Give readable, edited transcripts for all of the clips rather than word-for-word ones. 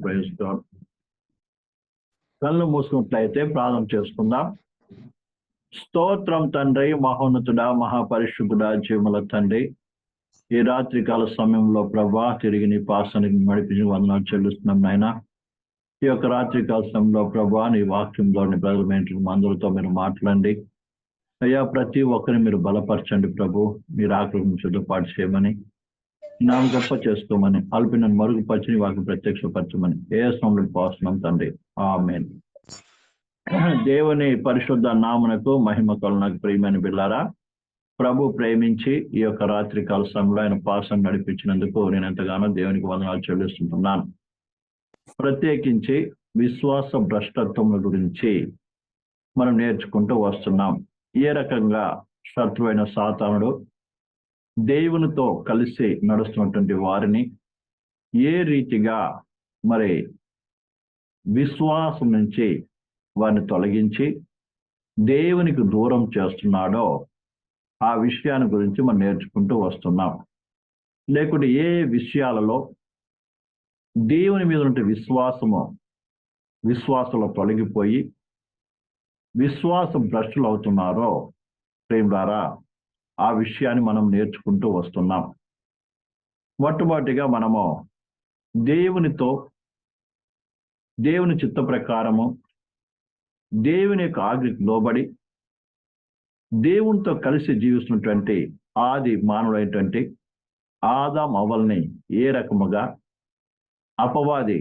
Praise God. కళ్ళు మూసుకున్నట్లయితే ప్రార్థన చేసుకుందాం. స్తోత్రం తండ్రి, మహోన్నతుడా, మహాపరిశుద్ధుడా, జీవముల తండ్రి, ఈ రాత్రికాల సమయంలో ప్రభా తిరిగి నీ పాసానికి నడిపించి వందనాలు చెల్లిస్తున్నాం నాయన. ఈ యొక్క రాత్రికాల సమయంలో ప్రభా నీ వాక్యంలోని ప్రజల మందులతో మీరు మాట్లాడండి అయ్యా. ప్రతి ఒక్కరిని మీరు బలపరచండి ప్రభు. మీరు ఆకలిని సిద్ధపాటు చేయమని, నా గొప్ప చేసుకోమని, అల్పిన మరుగుపరిచి వాటిని ప్రత్యక్షపరచమని ఏ సమయంలో పోస్తున్నాం తండ్రి. ఆమేన్. దేవుని పరిశుద్ధ నామమునకు మహిమ కలుగునకు. ప్రియమైన బిడ్డలారా, ప్రభు ప్రేమించి ఈ యొక్క రాత్రికాల సమయంలో ఆయన పాసం నడిపించినందుకు నేను ఎంతగానో దేవునికి వందనాలు చెల్లిస్తుంటున్నాను. ప్రత్యేకించి విశ్వాస భ్రష్టత్వం గురించి మనం నేర్చుకుంటూ వస్తున్నాం. ఏ రకంగా శత్రువైన సాతానుడు దేవునితో కలిసి నడుస్తున్నటువంటి వారిని ఏ రీతిగా మరి విశ్వాసం నుంచి వారిని తొలగించి దేవునికి దూరం చేస్తున్నాడో ఆ విషయాన్ని గురించి మనం నేర్చుకుంటూ వస్తున్నాం. లేకుంటే ఏ విషయాలలో దేవుని మీద ఉంటే విశ్వాసంలో తొలగిపోయి విశ్వాసం భ్రష్టులు అవుతున్నారో ప్రేమలారా, ఆ విషయాన్ని మనం నేర్చుకుంటూ వస్తున్నాం. మొట్టమొదటిగా మనము దేవుని చిత్త ప్రకారము దేవుని యొక్క ఆజ్ఞకు లోబడి దేవునితో కలిసి జీవిస్తున్నటువంటి ఆది మానవుడైనటువంటి ఆదాం అవ్వల్ని ఏ రకముగా అపవాది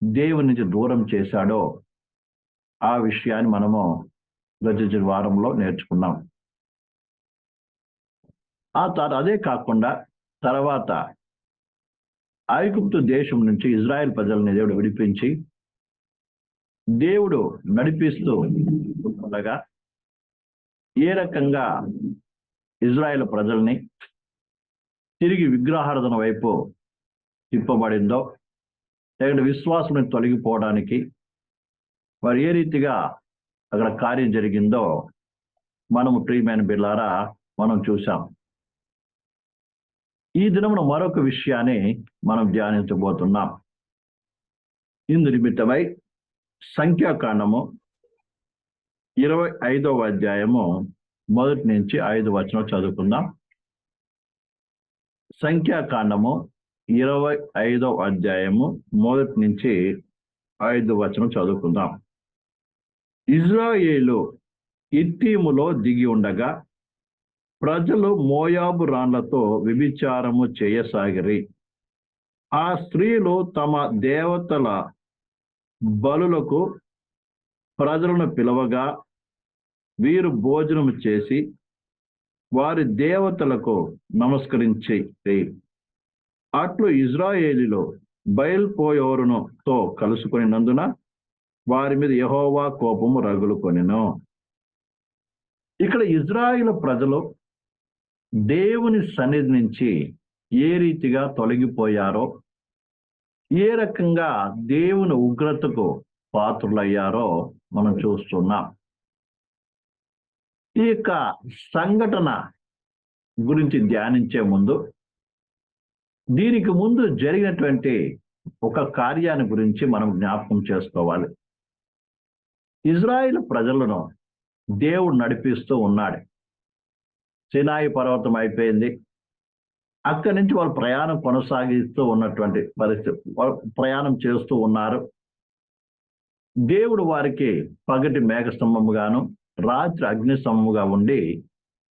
దేవుని నుంచి దూరం చేశాడో ఆ విషయాన్ని మనము గత వారంలో నేర్చుకున్నాం. అదే కాకుండా తర్వాత ఐగుప్తు దేశం నుంచి ఇజ్రాయెల్ ప్రజల్ని దేవుడు విడిపించి దేవుడు నడిపిస్తూ ఉండగా ఏ రకంగా ఇజ్రాయెల్ ప్రజల్ని తిరిగి విగ్రహారాధన వైపు తిప్పబడిందో, లేకుంటే విశ్వాసం తొలగిపోవడానికి వారు ఏ రీతిగా అక్కడ కార్యం జరిగిందో మనము ప్రియమైన బిడ్డలారా మనం చూసాం. ఈ దినమున మరొక విషయాన్ని మనం ధ్యానించబోతున్నాం. ఇందు నిమిత్తమై సంఖ్యాకాండము 25వ అధ్యాయము 1 నుంచి 5 వచనం చదువుకుందాం. సంఖ్యాకాండము 25వ అధ్యాయము 1 నుంచి 5 వచనం చదువుకుందాం. ఇజ్రాయేలు ఇత్తీములో దిగి ఉండగా ప్రజలు మోయాబు రాళ్లతో వ్యభిచారము చేయసాగిరి. ఆ స్త్రీలు తమ దేవతల బలులకు ప్రజలను పిలవగా వీరు భోజనము చేసి వారి దేవతలకు నమస్కరించి అట్లు ఇజ్రాయేలీలో బయల్పోయోరునుతో కలుసుకొనినందున వారి మీద యెహోవా కోపము రగులుకొనెను. ఇక్కడ ఇజ్రాయేలు ప్రజలు దేవుని సన్నిధి నుంచి ఏ రీతిగా తొలగిపోయారో, ఏ రకంగా దేవుని ఉగ్రతకు పాత్రులయ్యారో మనం చూస్తున్నాం. ఈ యొక్క సంఘటన గురించి ధ్యానించే ముందు దీనికి ముందు జరిగినటువంటి ఒక కార్యాన్ని గురించి మనం జ్ఞాపకం చేసుకోవాలి. ఇజ్రాయేల్ ప్రజలను దేవుడు నడిపిస్తూ ఉన్నాడు. సినాయి పర్వతం అయిపోయింది. అక్కడి నుంచి వాళ్ళు ప్రయాణం కొనసాగిస్తూ ఉన్నటువంటి పరిస్థితి, ప్రయాణం చేస్తూ ఉన్నారు. దేవుడు వారికి పగటి మేఘస్తంభముగాను రాత్రి అగ్నిస్తంభముగా ఉండి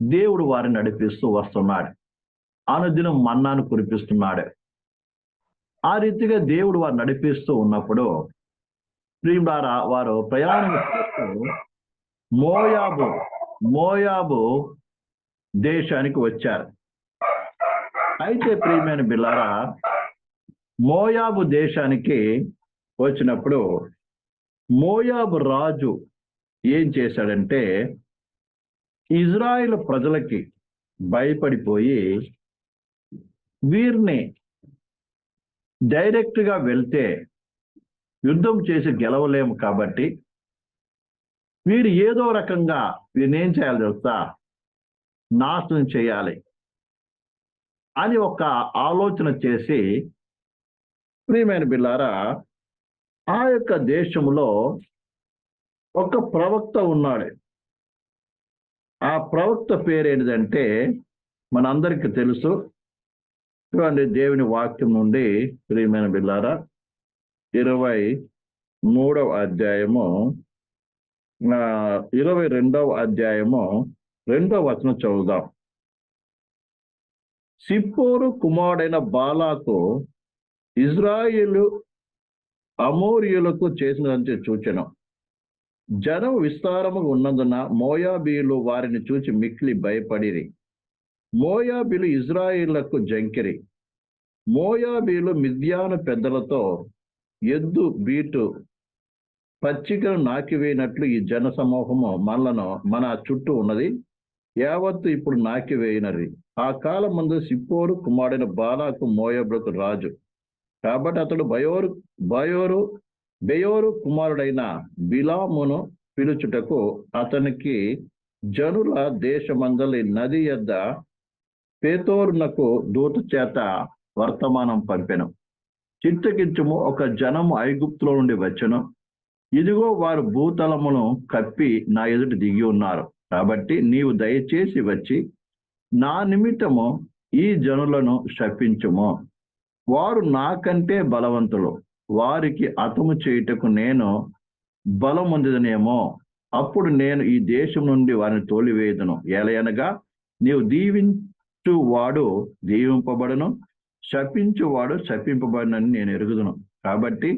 దేవుడు వారిని నడిపిస్తూ వస్తున్నాడు. అనుదినం మన్నాను కురిపిస్తున్నాడు. ఆ రీతిగా దేవుడు వారు నడిపిస్తూ ఉన్నప్పుడు ప్రియులారా, వారు ప్రయాణం చేస్తూ మోయాబు దేశానికి వచ్చారు. అయితే ప్రియమైన బిడ్డలారా, మోయాబు దేశానికి వచ్చినప్పుడు మోయాబు రాజు ఏం చేశాడంటే ఇజ్రాయేల్ ప్రజలకి భయపడిపోయి వీరిని డైరెక్ట్గా వెళ్తే యుద్ధం చేసి గెలవలేము కాబట్టి వీరు ఏదో రకంగా వీరిని ఏం చేయాలి తెలుసా, నాశనం చేయాలి అని ఒక ఆలోచన చేసి ప్రియమైన బిడ్డలారా, ఆ యొక్క దేశంలో ఒక ప్రవక్త ఉన్నాడు. ఆ ప్రవక్త పేరేంటిదంటే మనందరికీ తెలుసు. చూడండి, దేవుని వాక్యం నుండి ప్రియమైన బిడ్డలారా 23వ అధ్యాయము 22వ అధ్యాయము 2వ వచనం చదువుదాం. సిప్పోరు కుమారుడైన బాలాకు ఇజ్రాయేలు అమోరీయులకు చేసినదంటే చూచెను. జనం విస్తారముగా ఉన్నందున మోయాబీయులు వారిని చూచి మిక్కిలి భయపడిరి. మోయాబీలు ఇజ్రాయేళ్లకు జంకిరి. మోయాబీలు మిద్యాను పెద్దలతో ఎద్దు బీటు పచ్చికను నాకివేయినట్లు ఈ జన సమూహము మన చుట్టూ ఉన్నది, యావత్తు ఇప్పుడు నాకివేయినది. ఆ కాలం ముందు సిప్పోరు కుమారుడైన బాలాకు మోయాబులకు రాజు. కాబట్టి అతడు బెయోరు కుమారుడైన బిలామును పిలుచుటకు అతనికి జనుల దేశమందలి నది యొద్ద పేతోరునకు దూత చేత వర్తమానం పంపెను. చిత్తగించుము, ఒక జనము ఐగుప్తులో నుండి వచ్చెను. ఇదిగో వారు భూతలమును కప్పి నా ఎదుట దిగి ఉన్నారు. కాబట్టి నీవు దయచేసి వచ్చి నా నిమిత్తము ఈ జనులను శపించుము. వారు నాకంటే బలవంతులు, వారికి హతము చేయుటకు నేను బలమొందిదనేమో. అప్పుడు నేను ఈ దేశం నుండి వారిని తోలివేయుదును. ఎలయనగా నీవు దీవించువాడు దీవింపబడును, శపించువాడు శపింపబడునని నేను ఎరుగుదును. కాబట్టి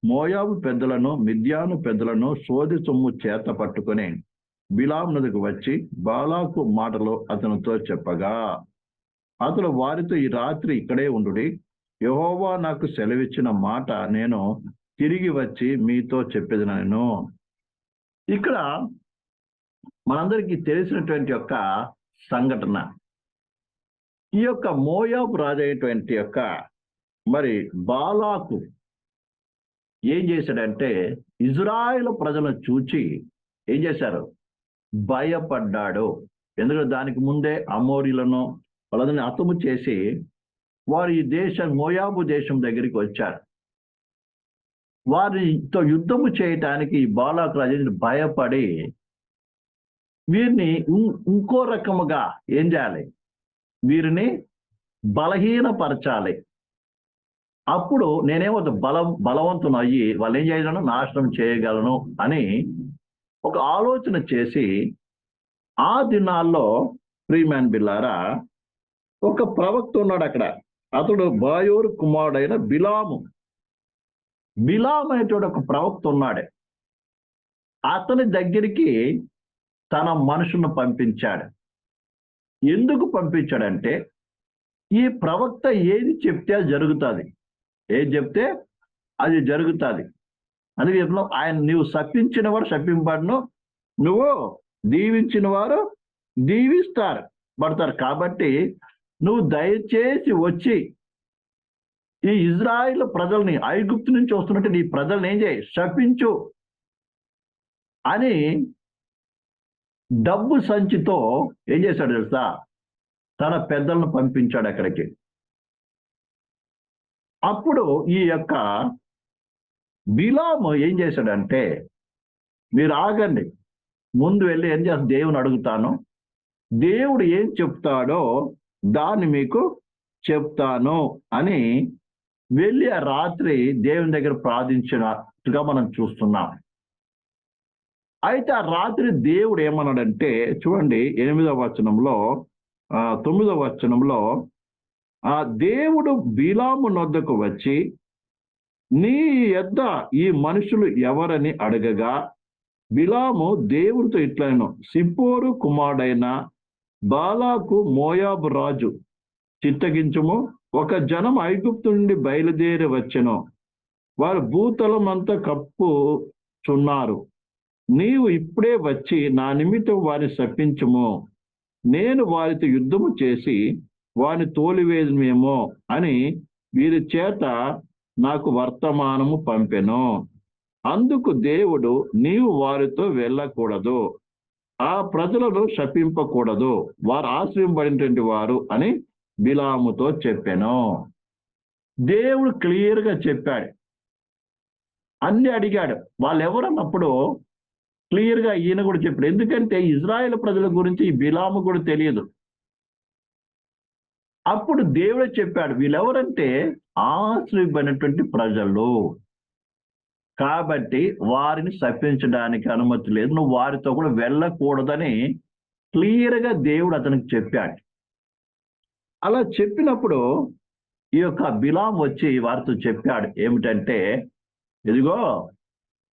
మోయాబు పెద్దలను మిద్యాను పెద్దలను సోది సొమ్ము చేత పట్టుకొని బిలాము నదికి వచ్చి బాలాకు మాటలు అతనితో చెప్పగా, అతడు వారితో ఈ రాత్రి ఇక్కడే ఉండుడి, యెహోవా నాకు సెలవిచ్చిన మాట నేను తిరిగి వచ్చి మీతో చెప్పేదనను. ఇక్కడ మనందరికీ తెలిసినటువంటి యొక్క సంఘటన, ఈ యొక్క మోయాబు రాజు అయినటువంటి యొక్క మరి బాలాకు ఏం చేశాడంటే ఇజ్రాయేలు ప్రజలను చూచి ఏం చేశారు? భయపడ్డాడు. ఎందుకంటే దానికి ముందే అమోరీలను వాళ్ళని హతము చేసి వారు ఈ దేశం మోయాబు దేశం దగ్గరికి వచ్చారు. వారితో యుద్ధము చేయటానికి ఈ బాలాకు రాజు భయపడి వీరిని ఇంకో రకముగా ఏం చేయాలి? వీరిని బలహీనపరచాలి. అప్పుడు నేనేమో బలవంతును అయ్యి వాళ్ళు ఏం చేయగలను? నాశనం చేయగలను అని ఒక ఆలోచన చేసి ఆ దినాల్లో ప్రియమైన బిల్లారా ఒక ప్రవక్త ఉన్నాడు అక్కడ. అతడు బయోరు కుమారుడైన బిలాము అనేటువంటి ఒక ప్రవక్త ఉన్నాడు. అతని దగ్గరికి తన మనుషులను పంపించాడు. ఎందుకు పంపించాడంటే ఈ ప్రవక్త ఏది చెప్తే అది జరుగుతుంది, ఏది చెప్తే అది జరుగుతుంది అని. ఆయన నీవు శపించిన వారు శపింపబడును, నువ్వు దీవించిన వారు పడతారు. కాబట్టి నువ్వు దయచేసి వచ్చి ఈ ఇజ్రాయిల్ ప్రజల్ని ఐగుప్తు నుంచి వస్తున్నట్టు నీ ప్రజల్ని ఏం చేయి? శపించు అని డబ్బు సంచితో ఏం చేశాడు తెలుసా? తన పెద్దలను పంపించాడు అక్కడికి. అప్పుడు ఈ యొక్క బిలాము ఏం చేశాడంటే, మీరు ఆగండి, ముందు వెళ్ళి ఏం చేస్తా దేవుని అడుగుతాను, దేవుడు ఏం చెప్తాడో దాన్ని మీకు చెప్తాను అని వెళ్ళి ఆ రాత్రి దేవుని దగ్గర ప్రార్థించినట్టుగా మనం చూస్తున్నాం. అయితే ఆ రాత్రి దేవుడు ఏమన్నాడంటే చూడండి 8వ వచనంలో 9వ వచనంలో ఆ దేవుడు బిలాము నొద్దకు వచ్చి నీ యొద్ద ఈ మనుషులు ఎవరని అడగగా బిలాము దేవుడితో ఇట్లను, సిప్పోరు కుమారుడైన బాలాకు మోయాబు రాజు చిత్తగించుము, ఒక జనం ఐగుప్తు నుండి బయలుదేరి వచ్చెను, వారు భూతలం అంతా కప్పుచున్నారు. నీవు ఇప్పుడే వచ్చి నా నిమిత్తం వారిని శపించుము, నేను వారితో యుద్ధము చేసి వారిని తోలివేదుమేమో అని వీరి చేత నాకు వర్తమానము పంపెను. అందుకు దేవుడు, నీవు వారితో వెళ్ళకూడదు, ఆ ప్రజలను శపింపకూడదు, వారు ఆశ్రయింపబడినటువంటి వారు అని బిలాముతో చెప్పెను. దేవుడు క్లియర్గా చెప్పాడు, అన్ని అడిగాడు. వాళ్ళు ఎవరన్నప్పుడు క్లియర్గా ఈయన కూడా చెప్పాడు. ఎందుకంటే ఇజ్రాయెల్ ప్రజల గురించి ఈ బిలాము కూడా తెలియదు. అప్పుడు దేవుడే చెప్పాడు, వీళ్ళెవరంటే ఆశ్రయమైనటువంటి ప్రజలు, కాబట్టి వారిని శపించడానికి అనుమతి లేదు, నువ్వు వారితో కూడా వెళ్ళకూడదని క్లియర్గా దేవుడు అతనికి చెప్పాడు. అలా చెప్పినప్పుడు ఈ యొక్క బిలాం వచ్చి వారితో చెప్పాడు ఏమిటంటే, ఇదిగో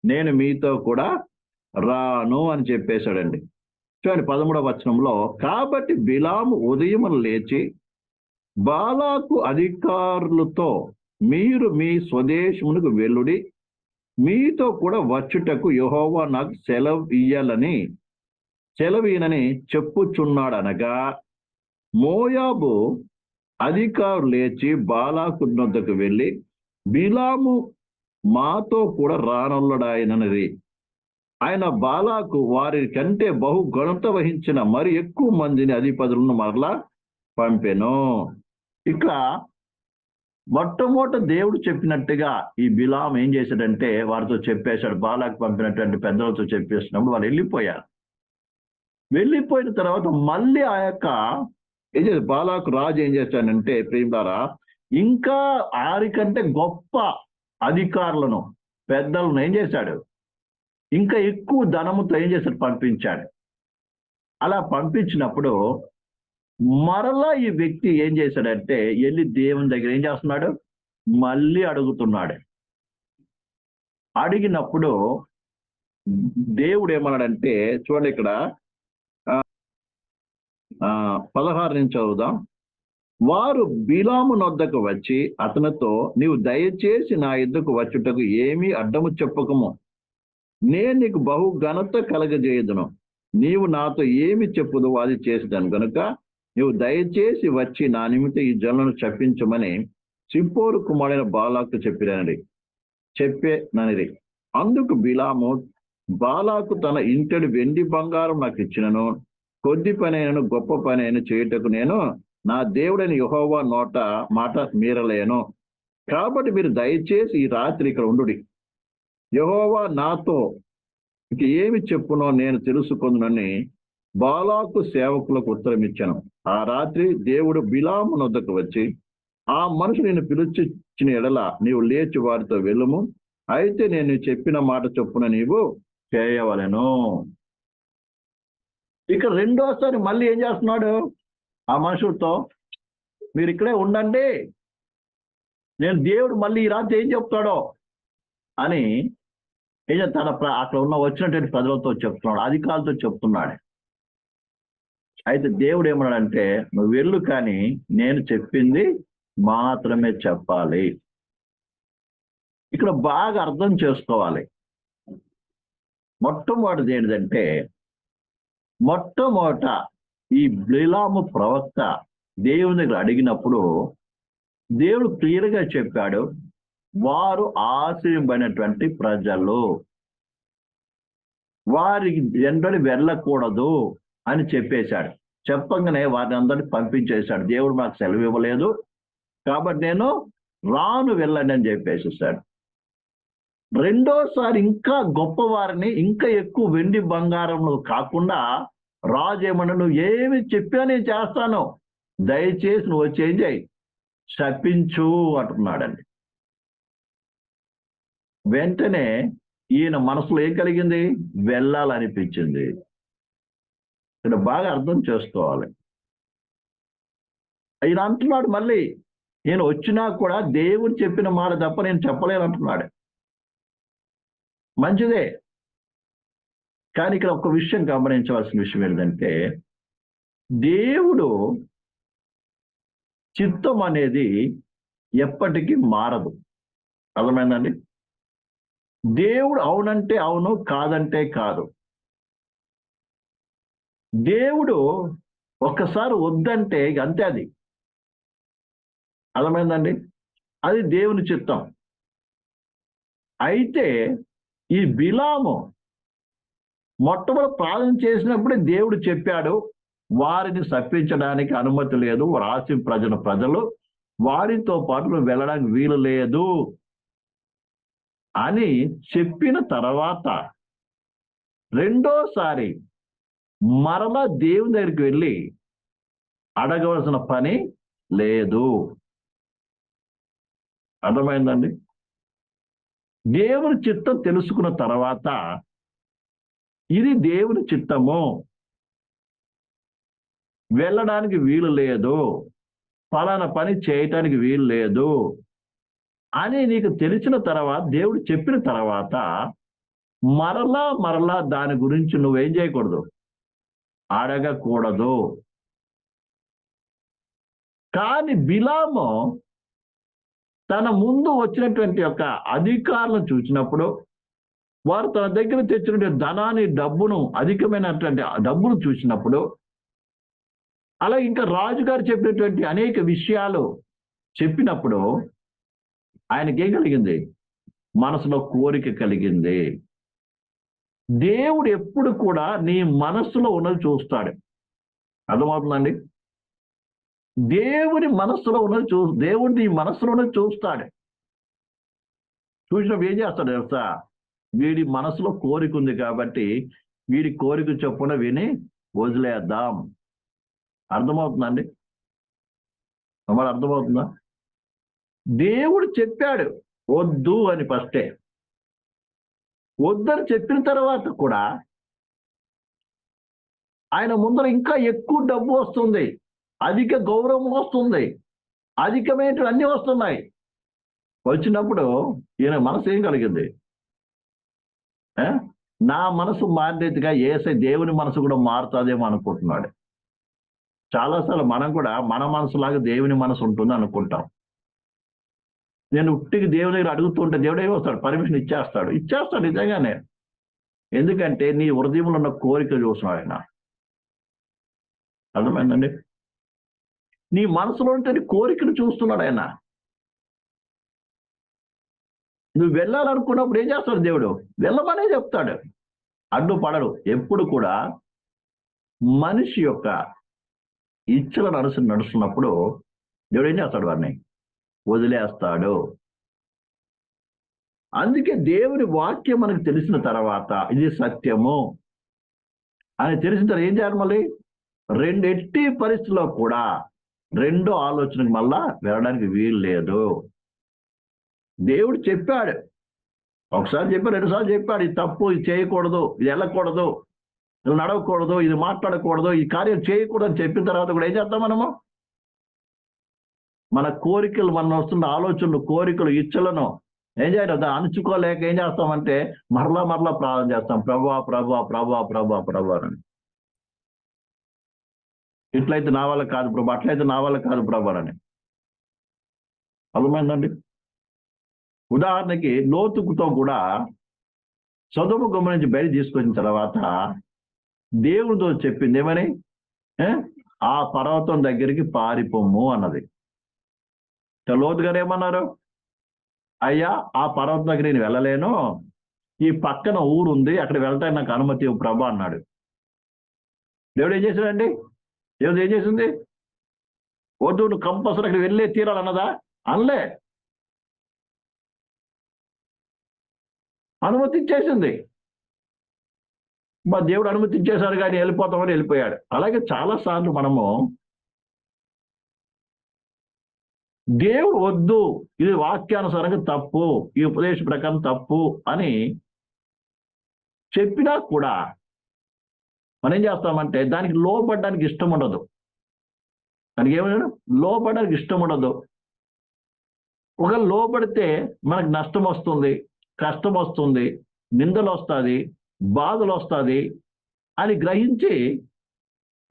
నేను మీతో కూడా రాను అని చెప్పేశాడండి. చూడండి 13వ వచనంలో, కాబట్టి బిలాము ఉదయమున లేచి బాలాకు అధికారులతో మీరు మీ స్వదేశమునకు వెళ్ళుడి, మీతో కూడా వచ్చుటకు యెహోవా నాకు సెలవీనని చెప్పుచున్నాడు అనగా, మోయాబు అధికారులు లేచి బాలాకు వద్దకు వెళ్ళి, బిలాము మాతో కూడా రానొల్లడాయనది. ఆయన బాలాకు వారి కంటే బహు ఘనత వహించిన మరి ఎక్కువ మందిని అధిపతులను మరలా పంపెను. ఇక మొట్టమొదట దేవుడు చెప్పినట్టుగా ఈ బిలాం ఏం చేశాడంటే వారితో చెప్పేశాడు. బాలాకు పంపినటువంటి పెద్దలతో చెప్పేసినప్పుడు వాళ్ళు వెళ్ళిపోయారు. వెళ్ళిపోయిన తర్వాత మళ్ళీ ఆ యొక్క బాలాకు రాజు ఏం చేశాడంటే, ప్రియులారా, ఇంకా ఆరికంటే గొప్ప అధికారులను పెద్దలను ఏం చేశాడు, ఇంకా ఎక్కువ ధనముతో ఏం చేశాడు, పంపించాడు. అలా పంపించినప్పుడు మరలా ఈ వ్యక్తి ఏం చేశాడంటే వెళ్ళి దేవుని దగ్గర ఏం చేస్తున్నాడు, మళ్ళీ అడుగుతున్నాడు. అడిగినప్పుడు దేవుడు ఏమన్నాడంటే, చూడండి ఇక్కడ 16 నుంచి చదువుదాం. వారు బిలాము నొద్దకు వచ్చి అతనితో, నీవు దయచేసి నా యుద్ధకు వచ్చుటకు ఏమీ అడ్డము చెప్పకము, నేను నీకు బహు ఘనత కలగజేయుదును, నీవు నాతో ఏమి చెప్పుదు అది చేసేదాను కనుక నీవు దయచేసి వచ్చి నా నిమిత్తం ఈ జనులను శపించమని సిప్పోరు కుమారుడైన బాలాకు చెప్పేననిది. అందుకు బిలాము, బాలాకు తన ఇంటడి వెండి బంగారం నాకు ఇచ్చినను, కొద్ది పనైనను గొప్ప పనైన చేయుటకు నేను నా దేవుడైన యెహోవా మాట మీరలేను. కాబట్టి మీరు దయచేసి ఈ రాత్రి ఇక్కడ ఉండుడి, యెహోవా నాతో ఇక ఏమి చెప్పునో నేను తెలుసుకొందునని బాలాకు సేవకులకు ఉత్తరం ఇచ్చాను. ఆ రాత్రి దేవుడు బిలాము నొద్దకు వచ్చి, ఆ మనుషులు నేను పిలిచిన ఎడల నీవు లేచి వారితో వెళ్ళుము, అయితే నేను చెప్పిన మాట చొప్పున నీవు చేయవలెను. ఇక రెండోసారి మళ్ళీ ఏం చేస్తున్నాడు, ఆ మనుషులతో మీరు ఇక్కడే ఉండండి, నేను దేవుడు మళ్ళీ ఈ రాత్రి ఏం చెప్తాడో అని అక్కడ వచ్చినటువంటి ప్రజలతో చెప్తున్నాడు, అధికారులతో చెప్తున్నాడు. అయితే దేవుడు ఏమన్నాడంటే, నువ్వు వెళ్ళు, కానీ నేను చెప్పింది మాత్రమే చెప్పాలి. ఇక్కడ బాగా అర్థం చేసుకోవాలి. మొట్టమొదటిది ఏంటంటే, మొట్టమొదట ఈ బిలాము ప్రవక్త దేవుని దగ్గర అడిగినప్పుడు దేవుడు క్లియర్గా చెప్పాడు, వారు ఆశ్రయింపబడినటువంటి ప్రజలు, వారికి వెంటనే వెళ్ళకూడదు అని చెప్పేశాడు. చెప్పంగానే వారిని అందరినీ పంపించేశాడు. దేవుడు నాకు సెలవు ఇవ్వలేదు కాబట్టి నేను రాను, వెళ్ళండి అని చెప్పేసేసాడు. రెండోసారి ఇంకా గొప్పవారిని, ఇంకా ఎక్కువ వెండి బంగారంలో కాకుండా రాజు ఏమన్నా, నువ్వు ఏమి చెప్పా నేను చేస్తాను, దయచేసి నువ్వు వచ్చి ఏం చేయి, శపించు అంటున్నాడండి. వెంటనే ఈయన మనసులో ఏం కలిగింది, వెళ్ళాలనిపించింది. ఇక్కడ బాగా అర్థం చేసుకోవాలి. ఈయన అంటున్నాడు మళ్ళీ, నేను వచ్చినా కూడా దేవుడు చెప్పిన మాట తప్ప నేను చెప్పలేను అంటున్నాడు. మంచిదే, కానీ ఇక్కడ ఒక విషయం గమనించవలసిన విషయం ఏంటంటే, దేవుడు చిత్తం అనేది ఎప్పటికీ మారదు. అర్థమైందండి? దేవుడు అవునంటే అవును, కాదంటే కాదు. దేవుడు ఒక్కసారి వద్దంటే అంతే, అది అర్థమైందండి? అది దేవుని చిత్తం. అయితే ఈ బిలాము మొట్టమొదటి ప్రార్థన చేసినప్పుడే దేవుడు చెప్పాడు, వారిని శపించడానికి అనుమతి లేదు, రాసి ప్రజలు వారితో పాటు నువ్వు వెళ్ళడానికి వీలు లేదు అని చెప్పిన తర్వాత రెండోసారి మరలా దేవుని దగ్గరికి వెళ్ళి అడగవలసిన పని లేదు. అర్థమైందండి? దేవుని చిత్తం తెలుసుకున్న తర్వాత ఇది దేవుని చిత్తము, వెళ్ళడానికి వీలు లేదు, ఫలానా పని చేయటానికి వీలు లేదు అని నీకు తెలిసిన తర్వాత, దేవుడు చెప్పిన తర్వాత మరలా దాని గురించి నువ్వేం చేయకూడదు, అడగకూడదు. కానీ బిలాము తన ముందు వచ్చినటువంటి యొక్క అధికారులను చూసినప్పుడు, వారు తన దగ్గర తెచ్చినటువంటి ధనాన్ని, డబ్బును, అధికమైనటువంటి డబ్బును చూసినప్పుడు, అలా ఇంకా రాజుగారు చెప్పినటువంటి అనేక విషయాలు చెప్పినప్పుడు ఆయనకేం కలిగింది? మనసులో కోరిక కలిగింది. దేవుడు ఎప్పుడు కూడా నీ మనస్సులో ఉన్నది చూస్తాడు. అర్థమవుతుందండి? దేవుడి మనస్సులో ఉన్నది దేవుడు నీ మనస్సులో ఉన్నది చూస్తాడు. చూసినప్పుడు ఏం చేస్తాడు తెలుసా? వీడి మనసులో కోరిక ఉంది కాబట్టి వీడి కోరిక చొప్పున విని వదిలేద్దాం. అర్థమవుతుందండి? మరి అర్థమవుతుందా? దేవుడు చెప్పాడు వద్దు అని ఫస్టే. వద్దని చెప్పిన తర్వాత కూడా ఆయన ముందర ఇంకా ఎక్కువ డబ్బు వస్తుంది, అధిక గౌరవం వస్తుంది, అధికమైన అన్ని వస్తున్నాయి. వచ్చినప్పుడు ఈయన మనసు ఏం కలిగింది? నా మనసు మారినట్టుగా దేవుని మనసు కూడా మారుతుందేమో అనుకుంటున్నాడు. చాలాసార్లు మనం కూడా మన మనసులాగా దేవుని మనసు ఉంటుంది అనుకుంటాం. నేను ఉట్టికి దేవుని దగ్గర అడుగుతుంటే దేవుడు ఏమి వస్తాడు? పర్మిషన్ ఇచ్చేస్తాడు నిజంగానే. ఎందుకంటే నీ హృదయంలో ఉన్న కోరిక చూస్తున్నాడు ఆయన. అర్థమైందండి? నీ మనసులో ఉంటే కోరికను చూస్తున్నాడు ఆయన. నువ్వు వెళ్ళాలనుకున్నప్పుడు ఏం చేస్తాడు దేవుడు? వెళ్ళమనే చెప్తాడు, అడ్డుపడడు. ఎప్పుడు కూడా మనిషి యొక్క ఇచ్చలను నడుస్తున్నప్పుడు దేవుడు ఏం చేస్తాడు? వారిని వదిలేస్తాడు. అందుకే దేవుని వాక్యం మనకు తెలిసిన తర్వాత ఇది సత్యము అని తెలిసిన తర్వాత ఏం చేయాలి? మళ్ళీ ఎట్టి పరిస్థితుల్లో కూడా రెండో ఆలోచనకు మళ్ళా వెళ్ళడానికి వీలు లేదు. దేవుడు చెప్పాడు, ఒకసారి చెప్పాడు, రెండుసార్లు చెప్పాడు, ఇది తప్పు, ఇది చేయకూడదు, ఇది వెళ్ళకూడదు, ఇది నడవకూడదు, ఇది మాట్లాడకూడదు, ఈ కార్యం చేయకూడదు అని చెప్పిన తర్వాత కూడా ఏం చేస్తాం? మనము మన కోరికలు, మన వస్తున్న ఆలోచనలు, కోరికలు, ఇచ్చలను ఏం చేయడం? అణుచుకోలేక ఏం చేస్తామంటే మరలా ప్రార్థన చేస్తాం, ప్రభువా ప్రభువా ప్రభువా ప్రభువా ప్రభువా అని. ఇట్లయితే నా వల్ల కాదు ప్రభు, అట్లయితే నా వల్ల కాదు ప్రభు అని. అర్థమైందండి? ఉదాహరణకి లోతుతో కూడా సొదొమ గొమ్మ నుంచి బయట తీసుకొచ్చిన తర్వాత దేవుడితో చెప్పింది ఏమని? ఆ పర్వతం దగ్గరికి పారిపోము అన్నది. లోతు గారు ఏమన్నారు? అయ్యా, ఆ పర్వతం దగ్గర నేను వెళ్ళలేను, ఈ పక్కన ఊరు ఉంది, అక్కడ వెళ్తాను, నాకు అనుమతి ప్రభు అన్నాడు. దేవుడు ఏం చేశాడండి? దేవుడు ఏం చేసింది? వద్దు, నువ్వు కంపల్సరీ అక్కడ వెళ్ళే తీరాలన్నదా? అనలే, అనుమతి ఇచ్చేసింది. మా దేవుడు అనుమతి ఇచ్చేశారు కానీ వెళ్ళిపోతామని వెళ్ళిపోయాడు. అలాగే చాలా సార్లు మనము దేవుడు వద్దు, ఇది వాక్యానుసారంగా తప్పు, ఈ ఉపదేశ ప్రకారం తప్పు అని చెప్పినా కూడా మనం ఏం చేస్తామంటే దానికి లోపడడానికి ఇష్టం ఉండదు. దానికి ఏమైనా లోపడడానికి ఇష్టం ఉండదు. ఒకవేళ లోపడితే మనకు నష్టం వస్తుంది, కష్టం వస్తుంది, నిందలు వస్తుంది, బాధలు వస్తుంది అని గ్రహించి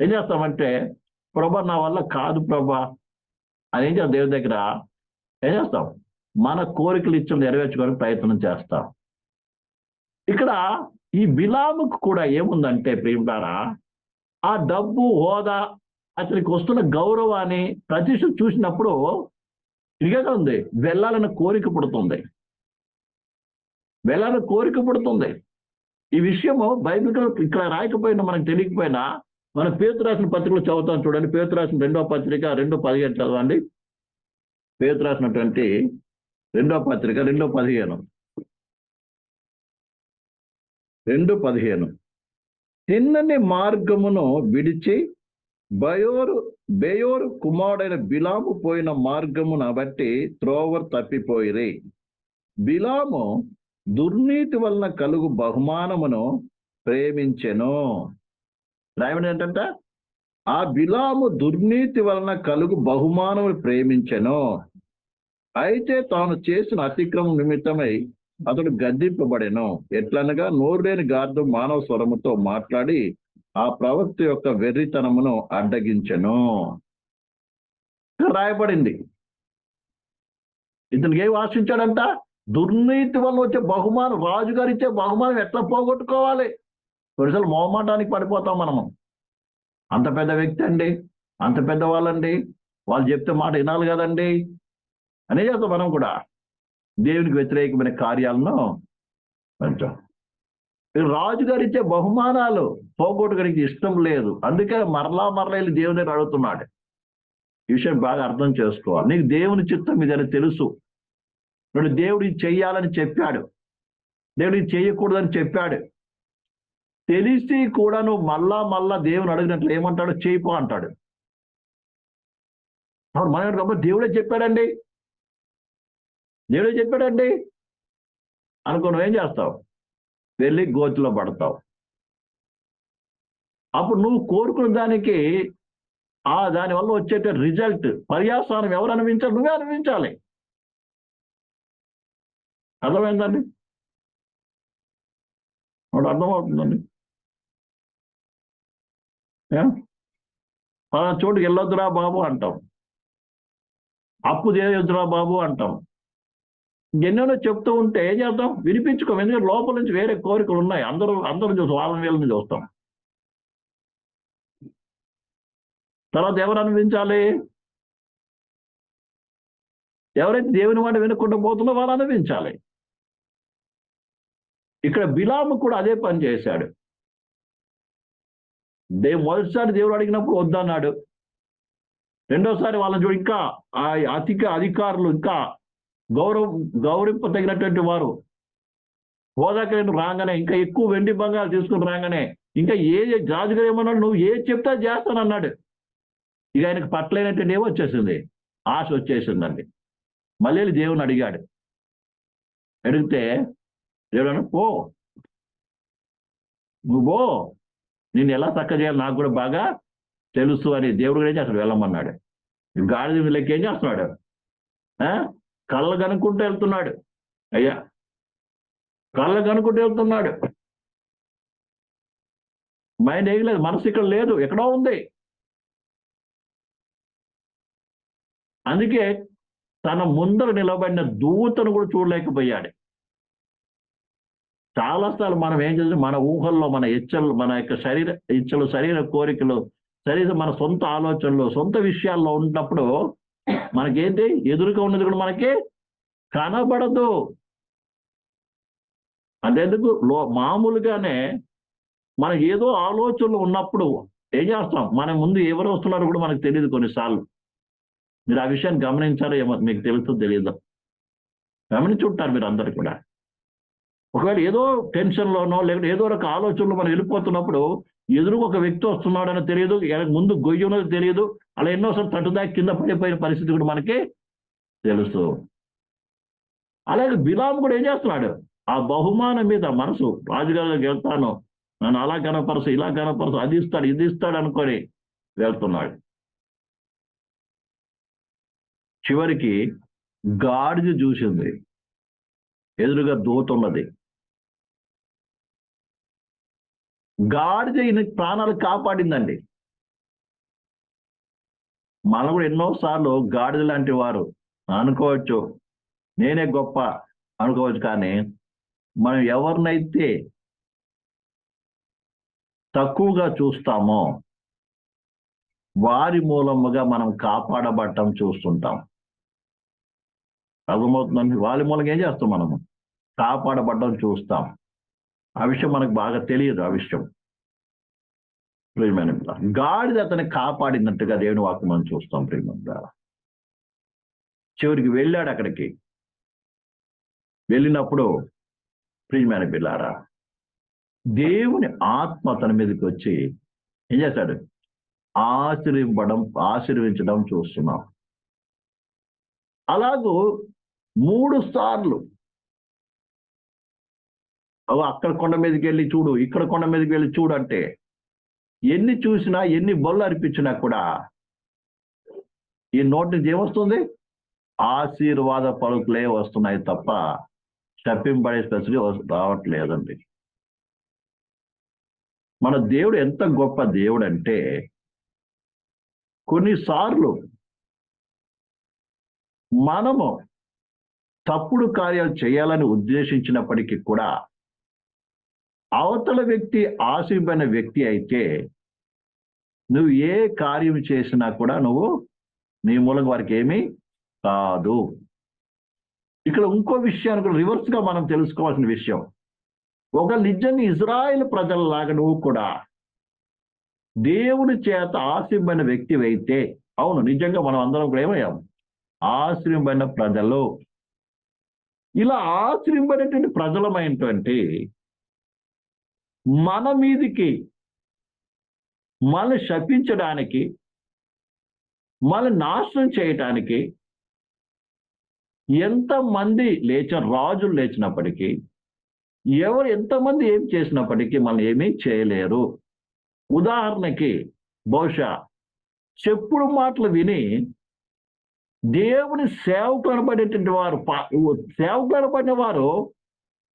ఏం చేస్తామంటే ప్రభా నా వల్ల కాదు ప్రభా అని ఏం చేస్తాం? దేవుడి దగ్గర ఏం చేస్తాం? మన కోరికలు ఇచ్చి నెరవేర్చుకోవడానికి ప్రయత్నం చేస్తాం. ఇక్కడ ఈ బిలాముకు కూడా ఏముందంటే ప్రియులారా, ఆ డబ్బు, హోదా, అతనికి వస్తున్న గౌరవాన్ని, ప్రతిష్ఠ చూసినప్పుడు ఇదిగా ఉంది, వెళ్ళాలని కోరిక పుడుతుంది, వెళ్ళాలని కోరిక పుడుతుంది. ఈ విషయము బైబిల్ ఇక్కడ రాయకపోయినా, మనకు తెలియకపోయినా, మన పేతురు రాసిన పత్రికలు చదువుతాం చూడండి. పేతురు రాసిన 2వ పత్రిక 2:15 చదవండి. పేతురు రాసినటువంటి 2వ పత్రిక 2:15 తిన్నని మార్గమును విడిచి బెయోరు కుమారుడైన బిలాము పోయిన రామును బట్టి త్రోవ తప్పిపోయిరి. బిలాము దుర్నీతి వలన కలుగు బహుమానమును ప్రేమించెను. రాయమని ఏంటంటే ఆ బిలాము దుర్నీతి వలన కలుగు బహుమానమును ప్రేమించెను. అయితే తాను చేసిన అతిక్రమం నిమిత్తమై అతడు గద్దింపబడెను. ఎట్లనగా నోరులేని గాడిద మానవ స్వరముతో మాట్లాడి ఆ ప్రవక్త యొక్క వెర్రితనమును అడ్డగించెను. రాయబడింది. ఇతనికి ఏం ఆశించాడంట? దుర్నీతి వల్ల వచ్చే బహుమానం, రాజుగారు ఇచ్చే బహుమానం ఎట్లా పోగొట్టుకోవాలి. కొన్నిసార్లు మొహమాటానికి పడిపోతాం మనము. అంత పెద్ద వ్యక్తి అండి, అంత పెద్ద వాళ్ళండి, వాళ్ళు చెప్తే మాట వినాలి కదండి అనే చేస్తాం మనం కూడా. దేవునికి వ్యతిరేకమైన కార్యాలను కొంచెం రాజుగారు ఇచ్చే బహుమానాలు పోగొట్టుకోవడానికి ఇష్టం లేదు. అందుకే మరలా వెళ్ళి దేవుని దగ్గర అడుగుతున్నాడు. ఈ విషయం బాగా అర్థం చేసుకోవాలి. నీకు దేవుని చిత్తం ఇదని తెలుసు. నువ్వు దేవుడు ఇది చెయ్యాలని చెప్పాడు, దేవుడు ఇది చేయకూడదని చెప్పాడు. తెలిసి కూడా నువ్వు మళ్ళా దేవుని అడిగినట్లు ఏమంటాడు? చేయిపో అంటాడు. మన కాబట్టి దేవుడే చెప్పాడండి అనుకో, నువ్వేం చేస్తావు? వెళ్ళి గోతిలో పడతావు. అప్పుడు నువ్వు కోరుకున్న దానికి దానివల్ల వచ్చే రిజల్ట్, పర్యాసానం ఎవరు అనుభవించాలి? నువ్వే అనుభవించాలి. అర్థమైందండి? అర్థమవుతుందండి. చోటుకి వెళ్ళొద్దురా బాబు అంటాం, అప్పు చేయొద్దురా బాబు అంటాం. ఎన్నెన్నో చెప్తూ ఉంటే ఏం చేద్దాం? వినిపించుకోం. ఎందుకంటే లోపల నుంచి వేరే కోరికలు ఉన్నాయి. అందరూ చూస్తాం, వాళ్ళని వీళ్ళని చూస్తాం. తర్వాత ఎవరు అనుభవించాలి? ఎవరైతే దేవుని మాట వినకుండా పోతుందో వాళ్ళు అనుభవించాలి. ఇక్కడ బిలాము కూడా అదే పని చేశాడు. మొదటిసారి దేవుడు అడిగినప్పుడు వద్దన్నాడు. రెండోసారి వాళ్ళని చూడు, ఇంకా అధికారులు, ఇంకా గౌరవింప తగినటువంటి వారు హోదాకైన రాగానే, ఇంకా ఎక్కువ వెండి బంగారు తీసుకుని రాగానే, ఇంకా రాజుగారు ఏమన్నాడు? నువ్వు ఏ చెప్తా చేస్తానన్నాడు. ఇక ఆయనకు పట్లైనటువంటి ఏమొచ్చేసింది? ఆశ వచ్చేసిందండి. మళ్ళీ దేవుని అడిగాడు. అడిగితే దేవుడు అన్నాడు, పో, నువ్వు పో, నేను ఎలా చక్క చేయాలి నాకు కూడా బాగా తెలుసు అని దేవుడు కూడా ఏం చేస్తాడు? వెళ్ళమన్నాడు. గాడిద లెక్క ఏం చేస్తున్నాడు? కళ్ళ కనుక్కుంటూ వెళ్తున్నాడు. అయ్యా, కళ్ళ కనుక్కుంటూ వెళ్తున్నాడు. మైండ్ ఏం లేదు, మనసు ఇక్కడ లేదు, ఎక్కడో ఉంది. అందుకే తన ముందర నిలబడిన దూతను కూడా చూడలేకపోయాడు. చాలాసార్లు మనం ఏం చేస్తాం? మన ఊహల్లో, మన ఇచ్చలు, మన యొక్క శరీర ఇచ్చలు, శరీర కోరికలు, మన సొంత ఆలోచనలు, సొంత విషయాల్లో ఉన్నప్పుడు మనకేంటి? ఎదురుగా ఉన్నది కూడా మనకి కనబడదు. అంతెందుకు, మామూలుగానే మనకి ఏదో ఆలోచనలు ఉన్నప్పుడు ఏం చేస్తాం? మన ముందు ఎవరు వస్తున్నారో కూడా మనకు తెలియదు కొన్నిసార్లు. మీరు ఆ విషయాన్ని గమనించారో ఏమో, మీకు తెలుస్తుందో తెలియదు, గమనించి ఉంటారు మీరు అందరు కూడా. ఒకవేళ ఏదో టెన్షన్లోనో లేకపోతే ఏదో ఒక ఆలోచనలో మనం వెళ్ళిపోతున్నప్పుడు ఎదురు ఒక వ్యక్తి వస్తున్నాడని తెలియదు, ముందు గొయ్యి ఉన్నది తెలియదు, అలా ఎన్నోసార్లు తట్టుదాకి కింద పడిపోయిన పరిస్థితి కూడా మనకి తెలుసు. అలాగే బిలాము కూడా ఏం చేస్తున్నాడు? ఆ బహుమానం మీద మనసు, రాజుగారికి వెళ్తాను, నన్ను అలా కనపరచు, ఇలా కనపరచు, అది ఇస్తాడు, ఇది ఇస్తాడు అనుకొని వెళ్తున్నాడు. చివరికి గాడిద చూసింది, ఎదురుగా దూత ఉన్నది. గాడిద ఈయన ప్రాణాలు కాపాడిందండి. మనం కూడా ఎన్నోసార్లు గాడిద లాంటి వారు అనుకోవచ్చు, నేనే గొప్ప అనుకోవచ్చు. కానీ మనం ఎవరినైతే తక్కువగా చూస్తామో వారి మూలముగా మనం కాపాడబడటం చూస్తుంటాం. అర్థమవుతుందండి? వాళ్ళ మూలంగా ఏం చేస్తాం? మనము కాపాడబడటం చూస్తాం. ఆ విషయం మనకు బాగా తెలియదు. ఆ విషయం ప్రియమైన గాడిద అతన్ని కాపాడినట్టుగా దేవుని వాక్యం మనం చూస్తాం. ప్రియమైన చివరికి వెళ్ళాడు అక్కడికి. వెళ్ళినప్పుడు ప్రియమైన బిడ్డలారా, దేవుని ఆత్మ తన మీదకి వచ్చి ఏం చేశాడు? ఆశీర్వించడం చూస్తున్నాం. అలాగూ 3 సార్లు అక్కడ కొండ మీదకి వెళ్ళి చూడు, ఇక్కడ కొండ మీదకి వెళ్ళి చూడు అంటే ఎన్ని చూసినా, ఎన్ని బళ్ళు అర్పించినా కూడా ఈ నోటి నుంచి ఏమొస్తుంది? ఆశీర్వాద పలుకులే వస్తున్నాయి తప్ప శపింపడే స్పెషల్ రావట్లేదండి. మన దేవుడు ఎంత గొప్ప దేవుడు అంటే, కొన్నిసార్లు మనము తప్పుడు కార్యాలు చేయాలని ఉద్దేశించినప్పటికీ కూడా అవతల వ్యక్తి ఆశీర్వైన వ్యక్తి అయితే నువ్వు ఏ కార్యం చేసినా కూడా నువ్వు నీ మూలంగా వారికి ఏమీ కాదు. ఇక్కడ ఇంకో విషయాన్ని కూడా రివర్స్ గా మనం తెలుసుకోవాల్సిన విషయం, ఒక నిజంగా ఇజ్రాయెల్ ప్రజలలాగా నువ్వు కూడా దేవుని చేత ఆశీర్వైన వ్యక్తి అయితే, అవును నిజంగా మనం అందరం కూడా ఏమయ్యాం? ఆశీర్వైన ప్రజలు. ఇలా ఆశీర్వైనటువంటి ప్రజలమైనటువంటి మన మీదికి మనల్ని శపించడానికి, మనల్ని నాశనం చేయటానికి ఎంతమంది రాజులు లేచినప్పటికీ, ఎంతమంది ఏం చేసినప్పటికీ మనల్ని ఏమీ చేయలేరు. ఉదాహరణకి బహుశా చెప్పుడు మాటలు విని దేవుని సేవకులు అనబడేటువంటి వారు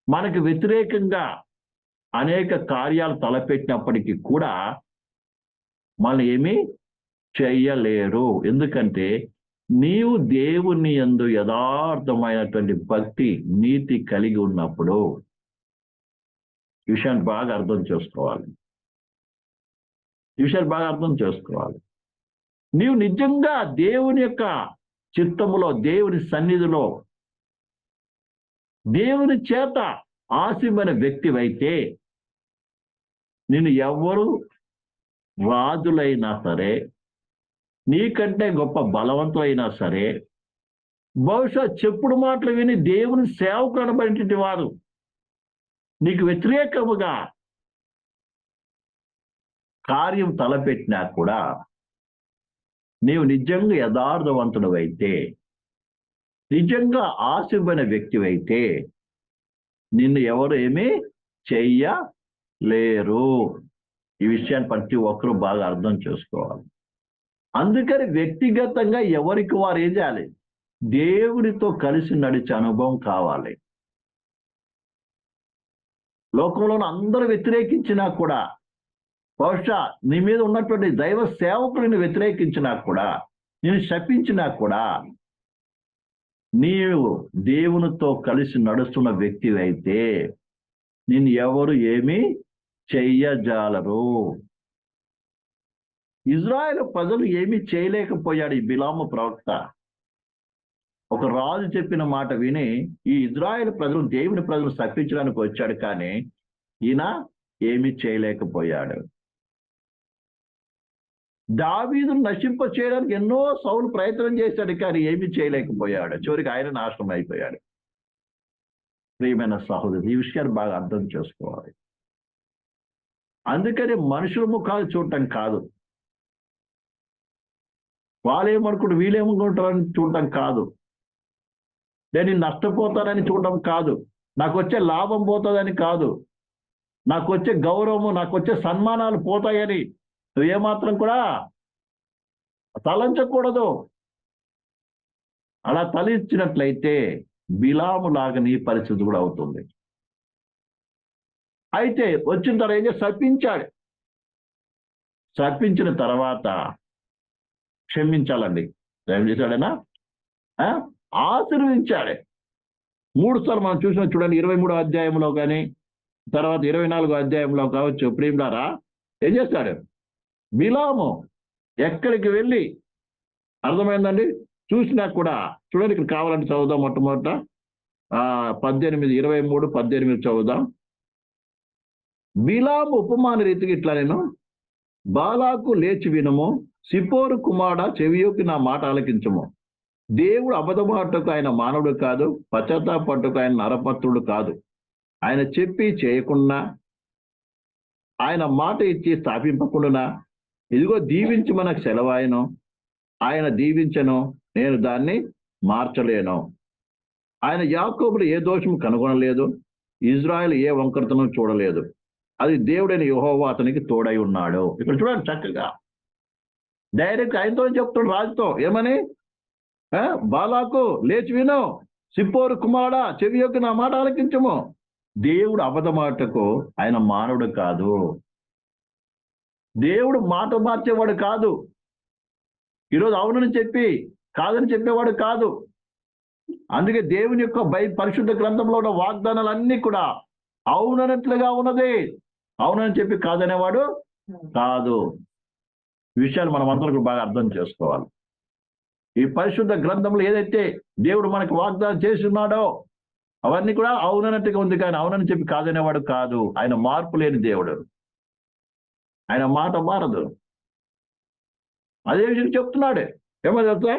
మనకు వ్యతిరేకంగా అనేక కార్యాలు తలపెట్టినప్పటికీ కూడా మనల్ని ఏమీ చెయ్యలేరు. ఎందుకంటే నీవు దేవుని యందు యథార్థమైనటువంటి భక్తి, నీతి కలిగి ఉన్నప్పుడు. ఈ విషయాన్ని బాగా అర్థం చేసుకోవాలి. నీవు నిజంగా దేవుని యొక్క చిత్తములో, దేవుని సన్నిధిలో, దేవుని చేత ఆశీర్వైన వ్యక్తివైతే నిన్ను ఎవ్వరు రాజులైనా సరే, నీకంటే గొప్ప బలవంతులైనా సరే, బహుశా చెప్పుడు మాటలు విని దేవుని సేవకులు అనబడినటువంటి వారు నీకు వ్యతిరేకముగా కార్యం తలపెట్టినా కూడా నీవు నిజంగా యథార్థవంతుడు అయితే, నిజంగా ఆశీర్వైన వ్యక్తివైతే నిన్ను ఎవరు ఏమీ చెయ్యలేరు. ఈ విషయాన్ని ప్రతి ఒక్కరూ బాగా అర్థం చేసుకోవాలి. అందుకని వ్యక్తిగతంగా ఎవరికి వారు ఏం చేయాలి? దేవుడితో కలిసి నడిచే అనుభవం కావాలి. లోకంలో అందరూ వ్యతిరేకించినా కూడా, బహుశా నీ మీద ఉన్నటువంటి దైవ సేవకులను వ్యతిరేకించినా కూడా, నేను శపించినా కూడా, నీవు దేవునితో కలిసి నడుస్తున్న వ్యక్తి అయితే నిన్ను ఎవరు ఏమీ చెయ్యజాలరు. ఇజ్రాయెల్ ప్రజలు ఏమీ చేయలేకపోయాడు ఈ బిలాము ప్రవక్త. ఒక రాజు చెప్పిన మాట విని ఈ ఇజ్రాయెల్ ప్రజలు దేవుని ప్రజలు శపించడానికి వచ్చాడు, కానీ ఈయన ఏమీ చేయలేకపోయాడు. దావీదును నశింప చేయడానికి ఎన్నో సౌలు ప్రయత్నం చేశాడు, కానీ ఏమీ చేయలేకపోయాడు. చివరికి ఆయన నాశనం అయిపోయాడు. ప్రియమైన సహోదరు, ఈ విషయాన్ని బాగా అర్థం చేసుకోవాలి. అందుకని మనుషుల ముఖాలు చూడటం కాదు, వాళ్ళేమనుకుంటారు వీళ్ళేమనుకుంటారని చూడటం కాదు, నేను నష్టపోతానని చూడటం కాదు, నాకు వచ్చే లాభం పోతుందని కాదు, నాకు వచ్చే గౌరవము, నాకు వచ్చే సన్మానాలు పోతాయని నువ్వేమాత్రం కూడా తలంచకూడదు. అలా తలించినట్లయితే బిలాము లాగా నీ పరిస్థితి కూడా అవుతుంది. అయితే వచ్చిన తర్వాత ఏం శపించాడు. శపించిన తర్వాత క్షమించాలండి. ఏం చేశాడైనా? ఆశీర్వదించాడే. 3 సార్లు మనం చూసిన చూడండి, 23వ అధ్యాయంలో కానీ తర్వాత 24వ అధ్యాయంలో కావచ్చు. ప్రియులారా, ఏం చేస్తాడు బిలాము? ఎక్కడికి వెళ్ళి, అర్థమైందండి, చూసినా కూడా చూడండి, ఇక్కడ కావాలంటే చదువుదాం. మొట్టమొదట 23 చదువుదాం. బిలాము ఉపమాన రీతికి ఇట్లా, నేను బాలాకు లేచి వినుము, సిపోరు కుమారుడా చెవియోకి నా మాట ఆలకించము. దేవుడు అబద్ధమాటకు ఆయన మానవుడు కాదు, పశ్చాత్తాపట్టుకు ఆయన నరపత్రుడు కాదు. ఆయన చెప్పి చేయకుండా, ఆయన మాట ఇచ్చి స్థాపింపకుండా, ఇదిగో దీవించి మనకు సెలవాయను, ఆయన దీవించను, నేను దాన్ని మార్చలేను. ఆయన యాకోబులు ఏ దోషం కనుగొనలేదు, ఇజ్రాయెల్ ఏ వంకరతను చూడలేదు. అది దేవుడైన యెహోవా అతనికి తోడై ఉన్నాడు. ఇక్కడ చూడండి చక్కగా డైరెక్ట్ ఆయనతో చెప్తాడు, రాజుతో ఏమని, బాలాకు లేచి విను, సిప్పోరు కుమారుడా చెవి యొక్క నా మాట ఆలకించము. దేవుడు అబద్ధమాటకు ఆయన మానవుడు కాదు. దేవుడు మాట మార్చేవాడు కాదు. ఈరోజు అవునని చెప్పి కాదని చెప్పేవాడు కాదు. అందుకే దేవుని యొక్క పరిశుద్ధ గ్రంథంలో ఉన్న వాగ్దానాలన్నీ కూడా అవునన్నట్లుగా ఉన్నది. అవునని చెప్పి కాదనేవాడు కాదు. ఈ విషయాలు మనం అందరూ బాగా అర్థం చేసుకోవాలి. ఈ పరిశుద్ధ గ్రంథంలో ఏదైతే దేవుడు మనకు వాగ్దానం చేసి ఉన్నాడో అవన్నీ కూడా అవునన్నట్టుగా ఉంది, కానీ అవునని చెప్పి కాదనేవాడు కాదు. ఆయన మార్పు లేని దేవుడు. ఆయన మాట మారదు. అదే విషయం చెప్తున్నాడు. ఏమో తెలుసా,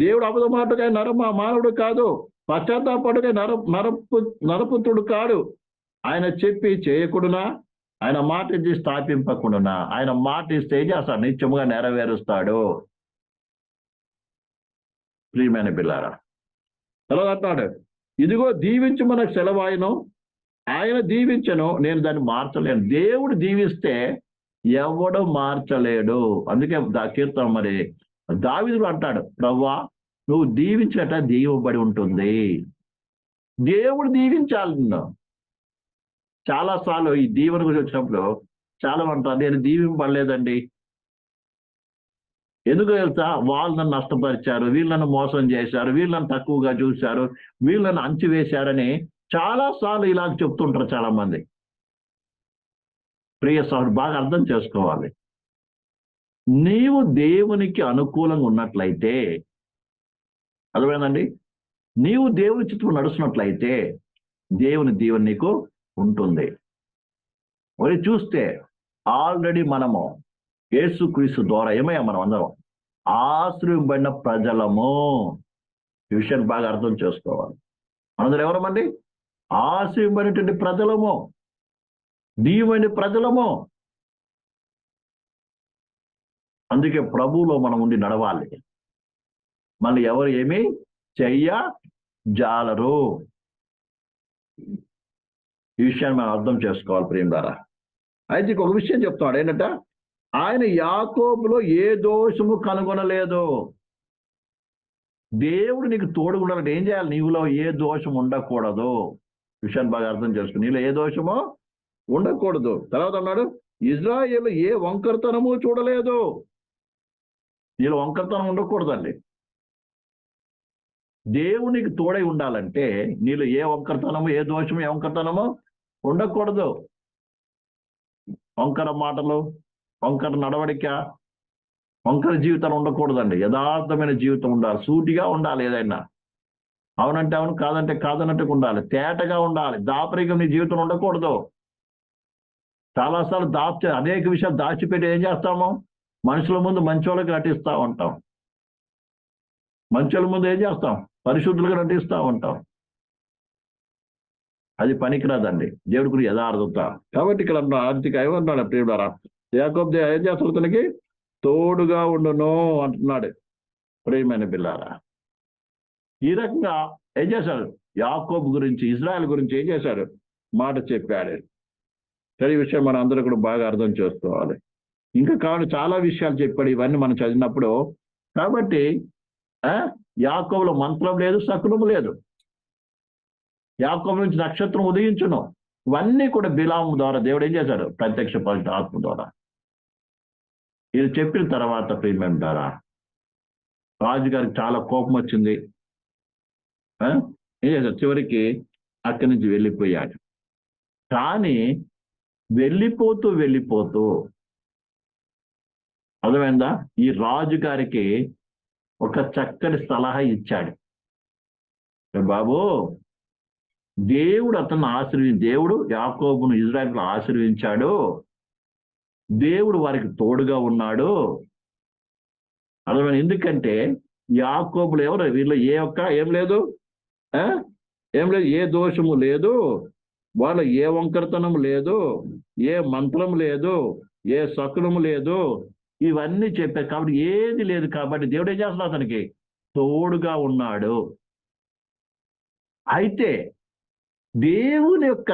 దేవుడు అబద్ధ మాటగా మానవుడు కాదు, పశ్చాత్తాపడుగా నరపుత్రుడు కాడు. ఆయన చెప్పి చేయకుడునా, ఆయన మాట ఇచ్చి స్థాపింపకుండునా. ఆయన మాట ఇస్తే అసలు నిత్యముగా నెరవేరుస్తాడు. ప్రియమైన పిల్లారా, తర్వాత అంటాడు, ఇదిగో దీవించి మనకు సెలవాయను, ఆయన దీవించను, నేను దాన్ని మార్చలేను. దేవుడు దీవిస్తే ఎవడు మార్చలేడు. అందుకే కీర్తన మరి దావీదుడు అంటాడు, ప్రభువా నువ్వు దీవించట దీవబడి ఉంటుంది. దేవుడు దీవించాలి నిన్ను. చాలాసార్లు ఈ దీవెన గురించి వచ్చినప్పుడు చాలా అంటారు, నేను దీవింపబడలేదండి. ఎందుకు తెలుసా, వాళ్ళు నన్ను నష్టపరిచారు, వీళ్ళు నన్ను మోసం చేశారు, వీళ్ళు నన్ను తక్కువగా చూశారు, వీళ్ళు నన్ను అంచివేశారని చాలాసార్లు ఇలా చెప్తుంటారు చాలా మంది. ప్రియ సోదరుడు, బాగా అర్థం చేసుకోవాలి. నీవు దేవునికి అనుకూలంగా ఉన్నట్లయితే, అర్థమైందండి, నీవు దేవుని చిత్తం నడుస్తున్నట్లయితే దేవుని దీవెన నీకు ఉంటుంది. మరి చూస్తే ఆల్రెడీ మనము యేసుక్రీస్తు ద్వారా ఏమయ్యా, మనం అందరం ఆశ్రయింపబడిన ప్రజలము. ఈ విషయాన్ని బాగా అర్థం చేసుకోవాలి. మనందరం ఎవరమండి? ఆశ్రయింపబడినటువంటి ప్రజలము, దీవెని ప్రజలము. అందుకే ప్రభువులో మనం ఉండి నడవాలి. మళ్ళీ ఎవరు ఏమీ చెయ్యజాలరు. ఈ విషయాన్ని మనం అర్థం చేసుకోవాలి ప్రియులారా. అయితే ఒక విషయం చెప్తాడు, ఏంటంటే ఆయన యాకోబులో ఏ దోషము కనుగొనలేదు. దేవుడు నీకు తోడు ఉండాలంటే ఏం చేయాలి? నీవులో ఏ దోషం ఉండకూడదు. విషయాన్ని బాగా అర్థం చేసుకో. నీలో ఏ దోషమో ఉండకూడదు. తర్వాత అన్నాడు, ఇజ్రాయేలు ఏ వంకరతనము చూడలేదు. నీలో వంకరతనం ఉండకూడదండి. దేవునికి తోడై ఉండాలంటే నీలో ఏ వంకరతనము, ఏ దోషము, ఏ వంకరతనము ఉండకూడదు. వంకర మాటలు, వంకర నడవడిక, వంకర జీవితాలు ఉండకూడదండి. యథార్థమైన జీవితం ఉండాలి. సూటిగా ఉండాలి. ఏదైనా అవునంటే అవును, కాదంటే కాదన్నట్టుగా ఉండాలి. తేటగా ఉండాలి. దాపరికం నీ జీవితం ఉండకూడదు. చాలాసార్లు అనేక విషయాలు దాచిపెట్టి ఏం చేస్తాము? మనుషుల ముందు మంచోళ్ళకి నటిస్తూ ఉంటాం. మంచోళ్ళ ముందు ఏం చేస్తాం? పరిశుద్ధులుగా నటిస్తూ ఉంటాం. అది పనికిరాదండి దేవుడి గురించి యథార్థత. కాబట్టి ఇక్కడ ఆర్థిక ఏమంటున్నాడు ప్రియులారా, యాకోబు ఏం చేస్తాడు? తనకి తోడుగా ఉండును అంటున్నాడు. ప్రియమైన పిల్లారా, ఈ రకంగా ఏం చేశాడు? యాకోబు గురించి, ఇజ్రాయెల్ గురించి ఏం చేశాడు? మాట చెప్పాడు. ఈ విషయం మనం అందరూ కూడా బాగా అర్థం చేసుకోవాలి. ఇంకా కావాలి చాలా విషయాలు చెప్పాడు. ఇవన్నీ మనం చదివినప్పుడు. కాబట్టి యాకోబులో మంత్రం లేదు, శకునము లేదు. యాకోబు నుంచి నక్షత్రం ఉదయించును. ఇవన్నీ కూడా బిలాము ద్వారా దేవుడు ఏం చేశాడు? ప్రత్యక్షపరిచిన ఆత్మ ద్వారా. ఇది చెప్పిన తర్వాత ప్రియమైన ద్వారా రాజుగారికి చాలా కోపం వచ్చింది. ఏం చేశాడు? చివరికి అక్కడి నుంచి వెళ్ళిపోయాడు. కానీ వెళ్ళిపోతూ అర్థమైందా, ఈ రాజుగారికి ఒక చక్కని సలహా ఇచ్చాడు. బాబు, దేవుడు అతను దేవుడు యాకోబును, ఇజ్రాయెల్ను ఆశీర్వదించాడు. దేవుడు వారికి తోడుగా ఉన్నాడు. అర్థమైంది. ఎందుకంటే యాకోబులు ఎవరు? వీళ్ళు ఏం లేదు, ఆ? ఏం లేదు, ఏ దోషము లేదు, వాళ్ళ ఏ వంకరతనం లేదు, ఏ మంత్రం లేదు, ఏ శకునము లేదు, ఇవన్నీ చెప్పారు కాబట్టి ఏది లేదు. కాబట్టి దేవుడు ఏం చేస్తున్నాడు? అతనికి తోడుగా ఉన్నాడు. అయితే దేవుని యొక్క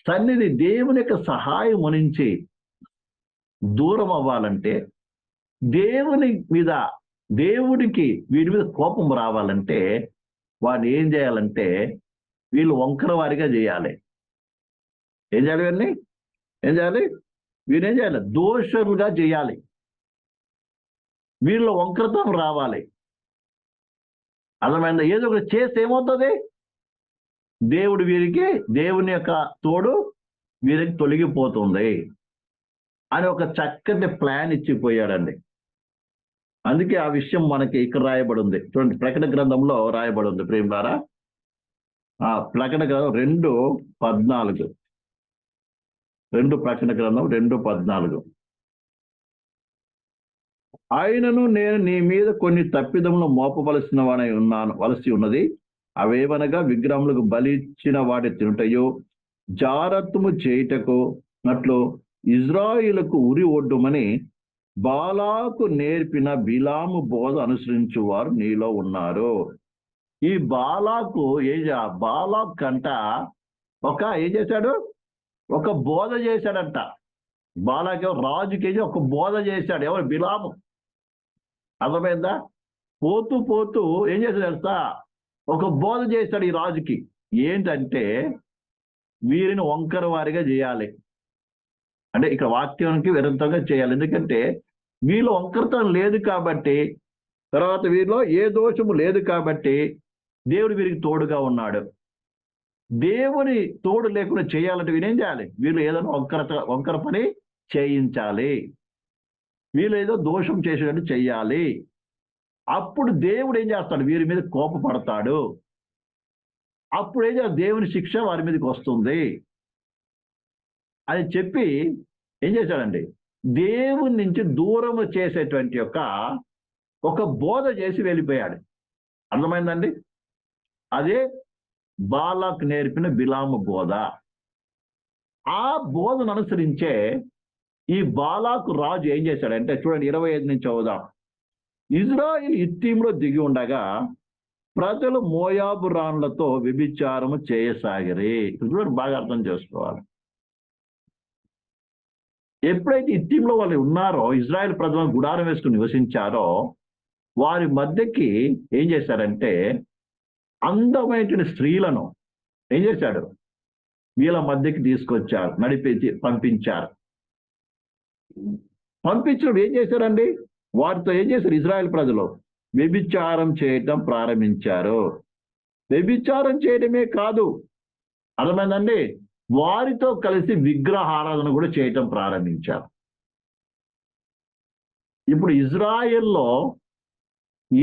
సన్నిధి, దేవుని యొక్క సహాయం నుంచి దూరం అవ్వాలంటే, దేవుని మీద దేవుడికి వీడి మీద కోపం రావాలంటే వాడు ఏం చేయాలంటే వీళ్ళు వంకర వారిగా చేయాలి. ఏం చేయాలి? వీళ్ళని ఏం చేయాలి? వీరేం చేయాలి? దోషులుగా చేయాలి. వీళ్ళ వంకరతనం రావాలి. అర్థమైందా? ఏదో ఒకటి చేస్తే ఏమవుతుంది? దేవుని యొక్క తోడు వీరికి తొలగిపోతుంది అని ఒక చక్కటి ప్లాన్ ఇచ్చిపోయాడండి. అందుకే ఆ విషయం మనకి ఇక్కడ రాయబడి ఉంది. చూడండి, ప్రకటన గ్రంథంలో రాయబడి ఉంది ప్రియులారా. ప్రకటన గ్రంథం 2:14. ప్రకటన గ్రంథం 2:14. ఆయనను నేను నీ మీద కొన్ని తప్పిదములు మోపవలసిన వాడై వలసి ఉన్నది. అవేవనగా విగ్రహములకు బలి ఇచ్చిన వాటి తినుటయో, జారత్వము చేయుటకు నట్లు ఇజ్రాయిలకు ఉరి ఒడ్డుమని బాలాకు నేర్పిన బిలాము బోధ అనుసరించు వారు నీలో ఉన్నారు. ఈ బాలాకు బాలాక్ అంట ఏం చేశాడు? ఒక బోధ చేశాడంట. బాలాకు రాజుకి ఒక బోధ చేశాడు. ఎవరు? బిలాము. అర్థమైందా? పోతూ పోతూ ఏం చేశాడు తెలుసా? ఒక బోధ చేశాడు ఈ రాజుకి. ఏంటంటే వీరిని వంకర వారిగా చేయాలి. అంటే ఇక్కడ వాక్యానికి విరుద్ధంగా చేయాలి. ఎందుకంటే వీళ్ళు వంకరతనం లేదు కాబట్టి, తర్వాత వీరిలో ఏ దోషము లేదు కాబట్టి దేవుడు వీరికి తోడుగా ఉన్నాడు. దేవుని తోడు లేకుండా చేయాలంటే వీరేం చేయాలి? వీళ్ళు ఏదైనా వంకర పని చేయించాలి. వీళ్ళు ఏదో దోషం చేసేటట్టు చెయ్యాలి. అప్పుడు దేవుడు ఏం చేస్తాడు? వీరి మీద కోపపడతాడు. అప్పుడు ఏం చేస్తాడు? దేవుని శిక్ష వారి మీదకి వస్తుంది అని చెప్పి ఏం చేశాడండి? దేవుని నుంచి దూరం చేసేటువంటి ఒక బోధ చేసి వెళ్ళిపోయాడు. అర్థమైందండి? అదే బాలాకు నేర్పిన బిలాము బోధ. ఆ బోధను అనుసరించే ఈ బాలాకు రాజు ఏం చేశాడంటే, చూడండి 25 నుంచి చదువుదాం. ఇజ్రాయిల్ ఇత్తీములో దిగి ఉండగా ప్రజలు మోయాబు రాణులతో వ్యభిచారము చేయసాగిరి. చూడండి, బాగా అర్థం చేసుకోవాలి. ఎప్పుడైతే ఇత్తీంలో వాళ్ళు ఉన్నారో, ఇజ్రాయెల్ ప్రజలను గుడారం వేసుకుని నివసించారో, వారి మధ్యకి ఏం చేశారంటే అందమైన స్త్రీలను ఏం చేశాడు? వీళ్ళ మధ్యకి తీసుకొచ్చారు, పంపించారు. పంపించడం ఏం చేశారండి? వారితో ఏం చేశారు? ఇజ్రాయెల్ ప్రజలు వ్యభిచారం చేయటం ప్రారంభించారు. వ్యభిచారం చేయడమే కాదు, అర్థమైందండి, వారితో కలిసి విగ్రహారాధన కూడా చేయటం ప్రారంభించారు. ఇప్పుడు ఇజ్రాయెల్లో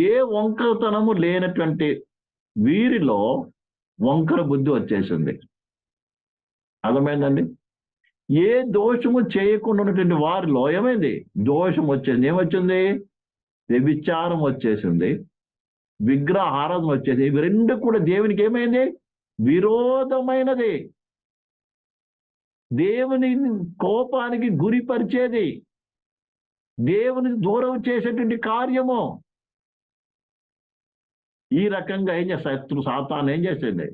ఏ వంకరతనము లేనటువంటి వీరిలో వంకర బుద్ధి వచ్చేసింది. అర్థమైందండి? ఏ దోషము చేయకుండా ఉన్నటువంటి వారిలో ఏమైంది? దోషం వచ్చేసింది. ఏమొచ్చింది? వ్యభిచారం వచ్చేసింది, విగ్రహారాధన వచ్చేసి. ఇవి రెండు కూడా దేవునికి ఏమైంది? విరోధమైనది, దేవుని కోపానికి గురిపరిచేది, దేవుని దూరం చేసేటువంటి కార్యము. ఈ రకంగా ఏం చేస్తారు? సాతాను ఏం చేసింది?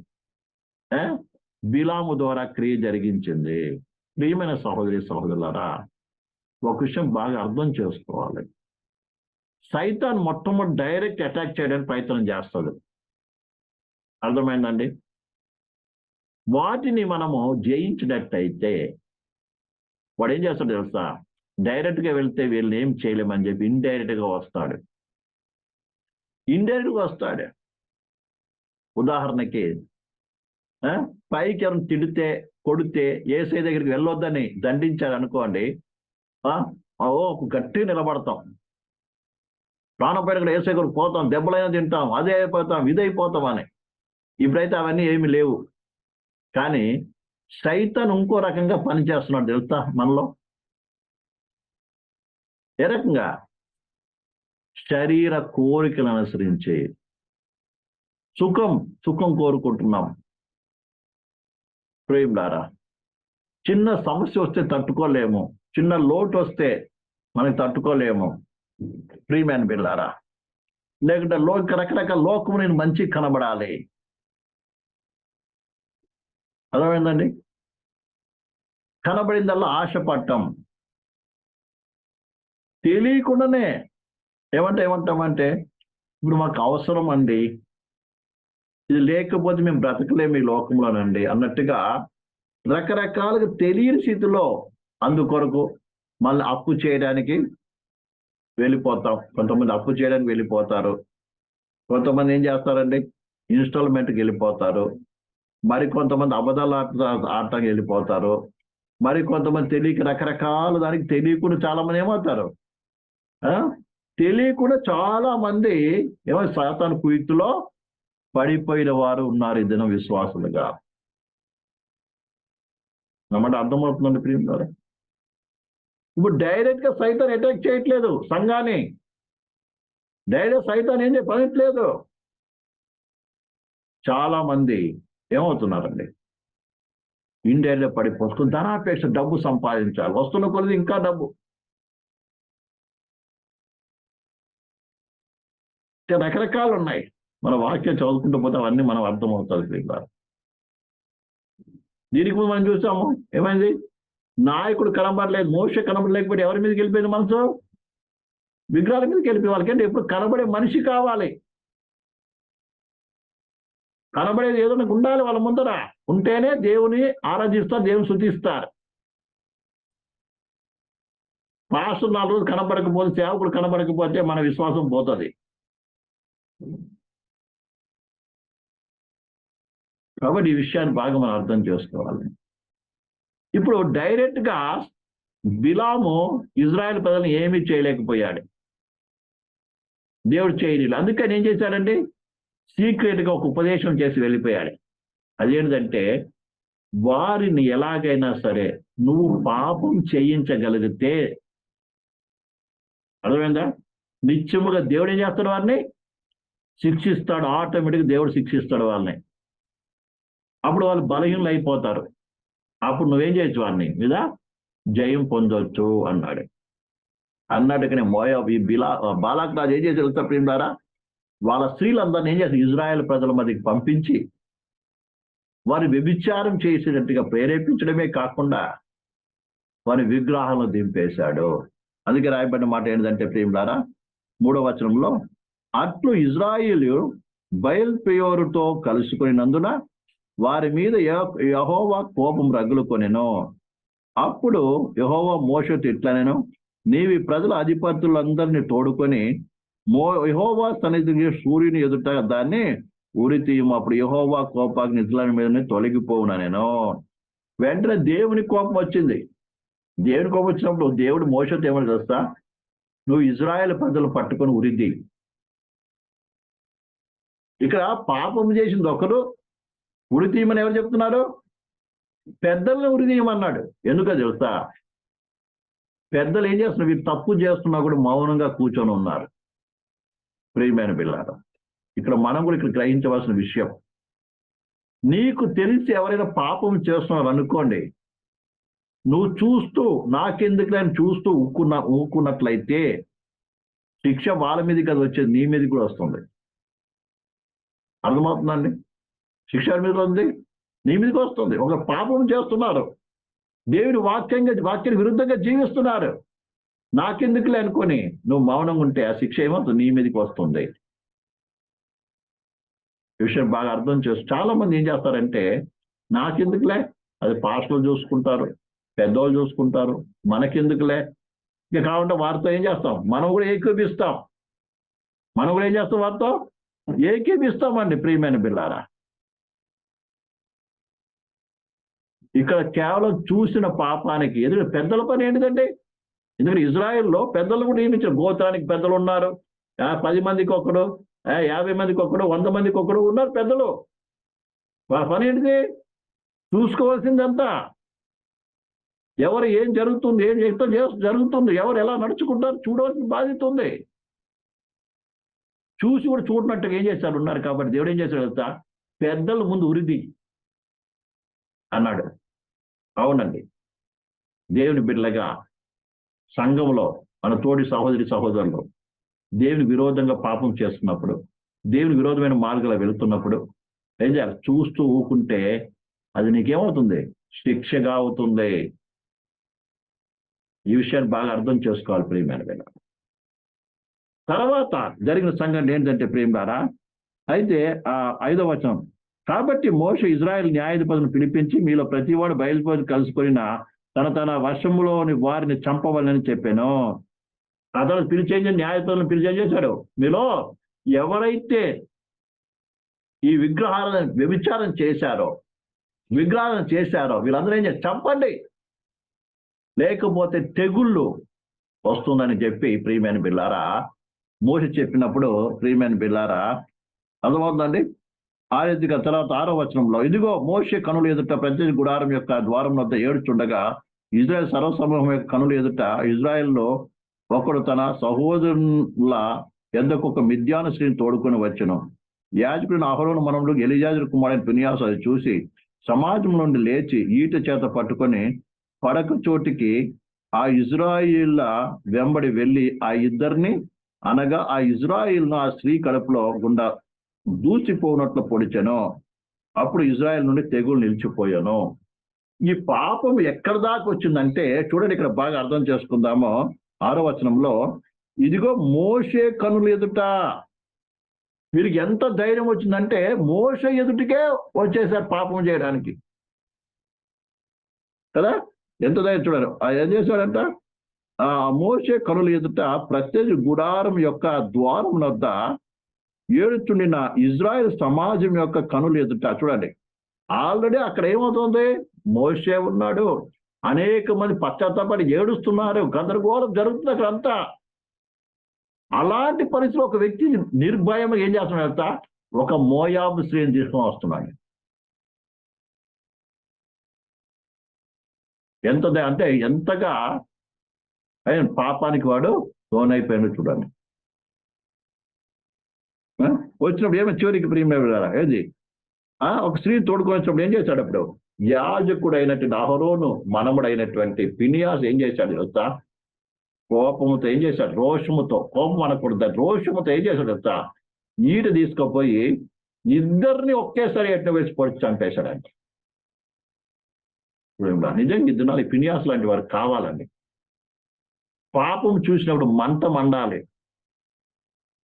బిలాము ద్వారా క్రియ జరిగించింది. ప్రియమైన సహోదరి సహోదరులారా, ఒక విషయం బాగా అర్థం చేసుకోవాలి. సైతాన్ మొట్టమొదటి డైరెక్ట్ అటాక్ చేయడానికి ప్రయత్నం చేస్తుంది. అర్థమైందండి? వాటిని మనము జయించినట్టయితే వాడు ఏం చేస్తాడు తెలుసా? డైరెక్ట్గా వెళ్తే వీళ్ళని ఏం చేయలేమని చెప్పి ఇండైరెక్ట్గా వస్తాడు. ఉదాహరణకి పైకి ఎవరిని తిడితే, కొడితే, ఏసై దగ్గరికి వెళ్ళొద్దని దండించాడు అనుకోండి, గట్టిగా నిలబడతాం, ప్రాణపైన కూడా ఏసై దగ్గరికి పోతాం, దెబ్బలైనా తింటాం, అదే అయిపోతాం, ఇదైపోతాం అని. ఇప్పుడైతే అవన్నీ ఏమి లేవు. కానీ సైతాన్ ఇంకో రకంగా పనిచేస్తున్నాడు తెలుసా మనలో? ఏ రకంగా? శరీర కోరికలను అనుసరించి సుఖం కోరుకుంటున్నాం. ప్రేమిలారా, చిన్న సమస్య వస్తే తట్టుకోలేము, చిన్న లోటు వస్తే మనకి తట్టుకోలేము. ప్రియమైన బిడ్డలారా, లేకుంటే రకరకాల లోకము నేను మంచి కనబడాలి. అర్థమైందండి? కనబడిందల్లా ఆశ పట్టం. తెలియకుండానే ఏమంటామంటే ఇప్పుడు మాకు అవసరం అండి, ఇది లేకపోతే మేము బ్రతకలేము ఈ లోకంలోనండి అన్నట్టుగా రకరకాలుగా తెలియని స్థితిలో అందుకొరకు మళ్ళీ అప్పు చేయడానికి వెళ్ళిపోతాం. కొంతమంది అప్పు చేయడానికి వెళ్ళిపోతారు, కొంతమంది ఏం చేస్తారండి ఇన్స్టాల్మెంట్కి వెళ్ళిపోతారు, మరి కొంతమంది అబద్ధాలు ఆడటానికి వెళ్ళిపోతారు, మరి కొంతమంది తెలియక రకరకాల దానికి తెలియకుండా చాలా మంది ఏమవుతారు, తెలియకుండా చాలా మంది సాతాను కుయుక్తిలో పడిపోయిన వారు ఉన్నారు ఈ దినం విశ్వాసులుగా. అన్నమాట అర్థమవుతుందండి ప్రియులారా? ఇప్పుడు డైరెక్ట్ గా సైతాన్ అటాక్ చేయట్లేదు సంఘాన్ని, డైరెక్ట్ సైతాన్ ఏం పనిట్లేదు. చాలా మంది ఏమవుతున్నారండి, ఇండైరెక్ట్ పడిపోతుంది. ధనాపేక్ష, డబ్బు సంపాదించాలి, వస్తున్న కొలది ఇంకా డబ్బు. రకరకాలు ఉన్నాయి. మన వాక్యం చదువుకుంటూ పోతే అవన్నీ మనం అర్థమవుతుంది ప్రియులారా. దీనికి మనం చూసాము, ఏమైంది, నాయకుడు కనబడలేదు, మోషే కనబడలేకపోతే ఎవరి మీదకి వెళ్ళిపోయింది మనసు? విగ్రహాల మీదకి వెళ్ళిపోయి. వాళ్ళకంటే ఎప్పుడు కనబడే మనిషి కావాలి, కనబడేది ఏదైనా ఉండాలి వాళ్ళ ముందర, ఉంటేనే దేవుని ఆరాధిస్తారు, దేవుని స్తుతిస్తారు. పాస్టర్ 4 రోజులు కనబడకపోతే, సేవకుడు కనబడకపోతే మన విశ్వాసం పోతుంది. కాబట్టి ఈ విషయాన్ని బాగా మనం అర్థం చేసుకోవాలి. ఇప్పుడు డైరెక్ట్ గా బిలాము ఇజ్రాయెల్ ప్రజలను ఏమీ చేయలేకపోయాడు, దేవుడు చేయలేదు. అందుకని ఏం చేశాడండి, సీక్రెట్ గా ఒక ఉపదేశం చేసి వెళ్ళిపోయాడు. అదేంటంటే, వారిని ఎలాగైనా సరే నువ్వు పాపం చేయించగలిగితే, అర్థమైందా, నిత్యముగా దేవుడు ఏం చేస్తాడు, వారిని శిక్షిస్తాడు. ఆటోమేటిక్గా దేవుడు శిక్షిస్తాడు వాళ్ళని. అప్పుడు వాళ్ళు బలహీనలు అయిపోతారు. అప్పుడు నువ్వేం చేయొచ్చు, వారిని మీద జయం పొందొచ్చు అన్నాడు. అన్నట్టుగానే మోయాబు ఈ బాలాక్ రాజు ఏం చేసి వెళ్తారు ప్రియులారా, వాళ్ళ స్త్రీలందరినీ ఏం చేస్తారు, ఇజ్రాయెల్ ప్రజల మధ్యకి పంపించి వారి వ్యభిచారం చేసేటట్టుగా ప్రేరేపించడమే కాకుండా వారి విగ్రహాలను దింపేశాడు. అందుకే రాయబడిన మాట ఏంటంటే ప్రియులారా, 3వ వచనంలో, అట్లు ఇజ్రాయేలు బయల్పెయోరుతో కలుసుకునినందున వారి మీద యెహోవా కోపం రగులుకొనెను. అప్పుడు యెహోవా మోషేతో ఇట్లనెను, నీవి ప్రజల అధిపతులందరినీ తోడుకొని యెహోవా సన్నిధికి సూర్యుని ఎదుట దాన్ని ఉరి తీయము. అప్పుడు యెహోవా కోపాగ్ని ఇజ్రాయేలు మీదనే తొలగిపోవునా నేను. వెంటనే దేవుని కోపం వచ్చింది. దేవుని కోపం వచ్చినప్పుడు దేవుడు మోషేతో ఏమని చేస్తా, నువ్వు ఇజ్రాయేల్ ప్రజలు పట్టుకొని ఉరిది. ఇక్కడ పాపం చేసింది ఒకరు, ఉరి తీయమని ఎవరు చెప్తున్నారు? పెద్దలను ఉరి తీయమన్నాడు. ఎందుకో తెలుసా, పెద్దలు ఏం చేస్తున్నారు, వీరు తప్పు చేస్తున్నా కూడా మౌనంగా కూర్చొని ఉన్నారు. ప్రియమైన పిల్లలు, ఇక్కడ మనం కూడా ఇక్కడ గ్రహించవలసిన విషయం, నీకు తెలిసి ఎవరైనా పాపం చేస్తున్నారు అనుకోండి, నువ్వు చూస్తూ నాకెందుకు నేను చూస్తూ ఊక్కున్నట్లయితే శిక్ష వాళ్ళ మీదకి అది వచ్చేది, నీ మీదకి కూడా వస్తుంది. అర్థమవుతుందండి? శిక్ష మీద ఉంది, నీ మీదకి వస్తుంది. ఒక పాపం చేస్తున్నారు, దేవుని వాక్యానికి విరుద్ధంగా జీవిస్తున్నారు, నాకెందుకులే అనుకొని నువ్వు మౌనంగా ఉంటే ఆ శిక్ష ఏమవుతుంది, నీ మీదకి వస్తుంది. ఈ విషయం బాగా అర్థం చేస్తూ చాలా మంది ఏం చేస్తారంటే, నాకెందుకులే, అది పాస్టర్లు చూసుకుంటారు, పెద్దవాళ్ళు చూసుకుంటారు, మనకెందుకులే, ఇక కావాలంటే వారితో ఏం చేస్తాం, మనం కూడా ఏకీపిస్తాం, వారితో ఏకీపిస్తామండి. ప్రియమైన బిడ్డలారా, ఇక్కడ కేవలం చూసిన పాపానికి ఎదురు పెద్దల పని ఏంటిదండి? ఎందుకంటే ఇజ్రాయెల్లో పెద్దలు కూడా నియమించారు. గోత్రానికి పెద్దలు ఉన్నారు, 10 మందికి ఒకడు, 50 మందికి ఒకడు, 100 మందికి ఒకడు ఉన్నారు పెద్దలు. వాళ్ళ పని ఏంటిది? చూసుకోవాల్సిందంతా, ఎవరు ఏం జరుగుతుంది, ఏం జరుగుతుంది, ఎవరు ఎలా నడుచుకుంటారు చూడవలసిన బాధ్యత ఉంది. చూసి కూడా చూడనట్టుగా ఏం చేశారు ఉన్నారు కాబట్టి దేవుడు ఏం చేశాడు తెలుసా? పెద్దల ముందు ఉరిది అన్నాడు. అవునండి, దేవుని బిడ్డలుగా సంఘంలో మన తోటి సహోదరి సహోదరులు దేవుని విరోధంగా పాపం చేస్తున్నప్పుడు, దేవుని విరోధమైన మార్గాలు వెళుతున్నప్పుడు ఏం చేయాలి? చూస్తూ ఊకుంటే అది నీకేమవుతుంది? శిక్షగా అవుతుంది. ఈ విషయాన్ని బాగా అర్థం చేసుకోవాలి ప్రియమైన బిడ్డ. తర్వాత జరిగిన సంఘటన ఏంటంటే ప్రియులారా, అయితే ఆ 5వ వచనం, కాబట్టి మోషే ఇజ్రాయెల్ న్యాయాధిపతులను పిలిపించి మీలో ప్రతివాడు బయలుపోయి కలుసుకొనిన తన వశములోని వారిని చంపవాలని చెప్పాను. అతను న్యాయాధిపతులను పిలిచేం చేశాడు? మీలో ఎవరైతే ఈ విగ్రహాలను వ్యభిచారం చేశారో వీళ్ళందరూ ఏం చేస్తారు? చంపండి, లేకపోతే తెగుళ్ళు వస్తుందని చెప్పి ప్రియమైన బిడ్డలారా మోషే చెప్పినప్పుడు, ప్రియమైన బిడ్డలారా అర్థమవుతుందండి. ఆ రీతిగా తర్వాత 6వ వచనంలో, ఇదిగో మోషే కనులు ఎదుట ప్రత్యేక గుడారం యొక్క ద్వారం వద్ద ఏడుచుండగా ఇజ్రాయెల్ సర్వసమూహం యొక్క కనులు ఎదుట ఇజ్రాయెల్లో ఒకడు తన సహోదరుల యొద్దకు ఒక మిద్యాను స్త్రీని తోడుకొని వచ్చెను. యాజకుడిని అహరోను మనుమడు ఎలియాజరు కుమారుడైన ఫినిహాసు అది చూసి సమాజం నుండి లేచి ఈట చేత పట్టుకొని పడక చోటికి ఆ ఇజ్రాయిల్ల వెంబడి వెళ్ళి ఆ ఇద్దరిని, అనగా ఆ ఇజ్రాయిల్ను ఆ స్త్రీ కడుపులో గుండా దూసిపోనట్లు పొడిచెను. అప్పుడు ఇజ్రాయెల్ నుండి తెగులు నిలిచిపోయాను. ఈ పాపం ఎక్కడి దాకా వచ్చిందంటే చూడండి, ఇక్కడ బాగా అర్థం చేసుకుందాము. 6వ వచనంలో, ఇదిగో మోషే కనులు ఎదుట, వీరికి ఎంత ధైర్యం వచ్చిందంటే మోషే ఎదుటికే వచ్చేసారు పాపం చేయడానికి కదా. ఎంత ధైర్యం చూడాలి. ఏం చేశాడంట? ఆ మోషే కనులు ఎదుట ప్రత్యేక గుడారం యొక్క ద్వారం వద్ద ఏడుచుండిన ఇజ్రాయెల్ సమాజం యొక్క కనులు ఎదుట. చూడండి, ఆల్రెడీ అక్కడ ఏమవుతుంది? మోషే ఉన్నాడు, అనేక మంది పశ్చాత్తాపడి ఏడుస్తున్నారు, గందరగోళం జరుగుతుంది అక్కడ అంతా. అలాంటి పరిస్థితిలో ఒక వ్యక్తి నిర్భయంగా ఏం చేస్తున్నాడు? ఒక మోయాబు స్త్రీని తీసుకొని వస్తున్నాడు. అంటే ఎంతగా ఆయన పాపానికి వాడు లోనైపోయాడు చూడండి. వచ్చినప్పుడు ఏమో చివరికి ప్రియమైన ఏది ఒక స్త్రీ తోడుకొని వచ్చినప్పుడు ఏం చేశాడు? అప్పుడు యాజకుడు అయినటువంటి అహరోను మనముడైనటువంటి ఫినిహాసు ఏం చేశాడు తెలుసా? కోపముతో ఏం చేశాడు? రోషముతో, కోపం అనకూడదు, రోషముతో ఏం చేశాడు తెలుసా? ఈట తీసుకుపోయి ఇద్దరిని ఒకేసారి ఎట్ట వేసి పొడిచి చంపేశాడండి. నిజంగా ఈ దినాలు ఫినిహాసు లాంటి వారు కావాలండి. పాపం చూసినప్పుడు మంట మండాలి.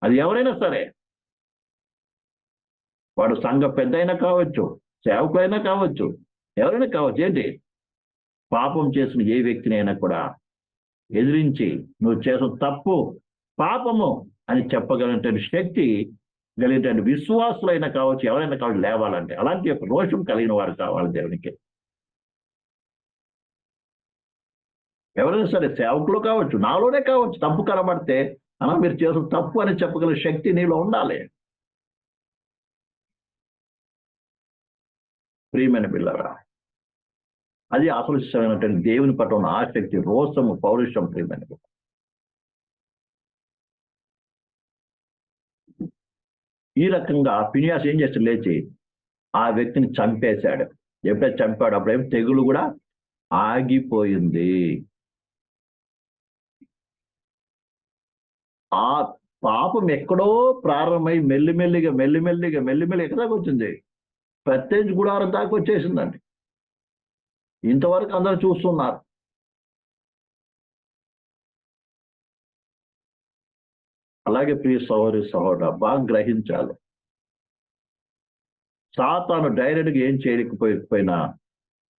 అది ఎవరైనా సరే, వాడు సంఘ పెద్ద అయినా కావచ్చు, సేవకులైనా కావచ్చు, ఎవరైనా కావచ్చు. ఏంటి? పాపం చేసిన ఏ వ్యక్తినైనా కూడా ఎదిరించి నువ్వు చేసిన తప్పు పాపము అని చెప్పగలిగినటువంటి శక్తి కలిగినటువంటి విశ్వాసులైనా కావచ్చు, ఎవరైనా కావచ్చు లేవాలంటే అలాంటి యొక్క రోషం కలిగిన వారు కావాలి దేవునికి. ఎవరైనా సరే, సేవకులు కావచ్చు, నాలోనే కావచ్చు, తప్పు కనబడితే మీరు చేసిన తప్పు అని చెప్పగలిగే శక్తి నీలో ఉండాలి. ప్రియమైన పిల్లరా, అది అసలుమైనటువంటి దేవుని పట్ల ఉన్న ఆసక్తి, రోషము, పౌరుషం. ప్రియమైన ఈ రకంగా ఫినిహాసు ఏం చేస్తాడు? లేచి ఆ వ్యక్తిని చంపేశాడు. ఎప్పుడైతే చంపాడు అప్పుడేం తెగులు కూడా ఆగిపోయింది. ఆ పాపం ఎక్కడో ప్రారంభమై మెల్లిమెల్లిగా ఎక్కదాకా వచ్చింది? ప్రత్యేక గుడారం దాకా వచ్చేసిందండి. ఇంతవరకు అందరూ చూస్తున్నారు. అలాగే ప్రియ సహోదరి సహోదరు బాగా గ్రహించాలి. సాతాను డైరెక్ట్గా ఏం చేయలేకపోయినా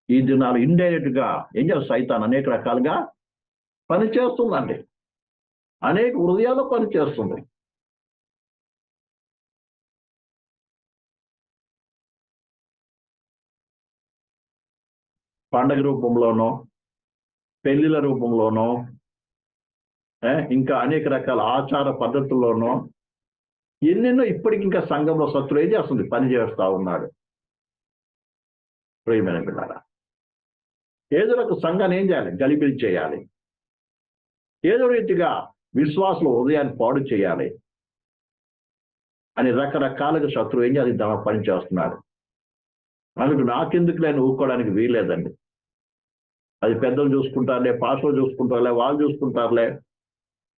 ఈ దినాలు ఇండైరెక్ట్ గా ఏం చేస్తారు? సైతాన్ అనేక రకాలుగా పనిచేస్తుందండి, అనేక హృదయాల్లో పనిచేస్తుంది. పండగ రూపంలోనో, పెళ్లిల రూపంలోనో, ఇంకా అనేక రకాల ఆచార పద్ధతుల్లోనో ఎన్నెన్నో ఇప్పటికి ఇంకా సంఘంలో శత్రువు ఏం చేస్తుంది? పని చేస్తా ఉన్నాడు. ప్రియమైన పిల్లరా, ఏదో ఒక సంఘాన్ని ఏం చేయాలి? గలిబిలి చేయాలి. ఏదో రీతిగా విశ్వాసుల హృదయాన్ని పాడు చేయాలి. అని రకరకాలుగా శత్రువు ఏం చేయాలి తమ పని చేస్తున్నాడు. అందుకు నాకెందుకు నేను ఊరుకోవడానికి వీల్లేదండి. అది పెద్దలు చూసుకుంటారులే, పాస్టర్లు చూసుకుంటారులే, వాళ్ళు చూసుకుంటారులే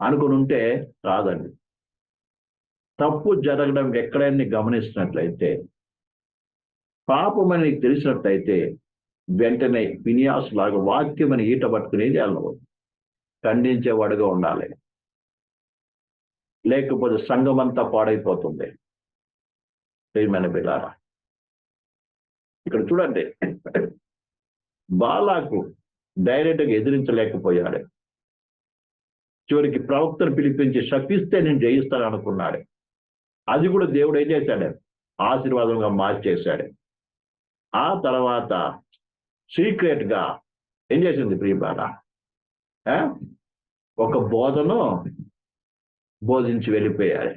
అనుకుని ఉంటే రాదండి. తప్పు జరగడం ఎక్కడైనా గమనిస్తున్నట్లయితే, పాపం అని నీకు తెలిసినట్లయితే వెంటనే ఫినియాస్ లాగా వాక్యం అని ఈట పట్టుకుని వెళ్ళవు, ఖండించేవాడుగా ఉండాలి. లేకపోతే సంఘం అంతా పాడైపోతుంది. ప్రియమైన బిడ్డలారా, ఇక్కడ చూడండి, బాలాకు డైరెక్ట్గా ఎదిరించలేకపోయాడు. చివరికి ప్రవక్తను పిలిపించి శపిస్తే నేను జయిస్తాను అనుకున్నాడు. అది కూడా దేవుడు ఏం చేశాడు? ఆశీర్వాదంగా మార్చేశాడు. ఆ తర్వాత సీక్రెట్ గా ఏం చేసింది ప్రియబాల? ఒక బోధను బోధించి వెళ్ళిపోయాడు.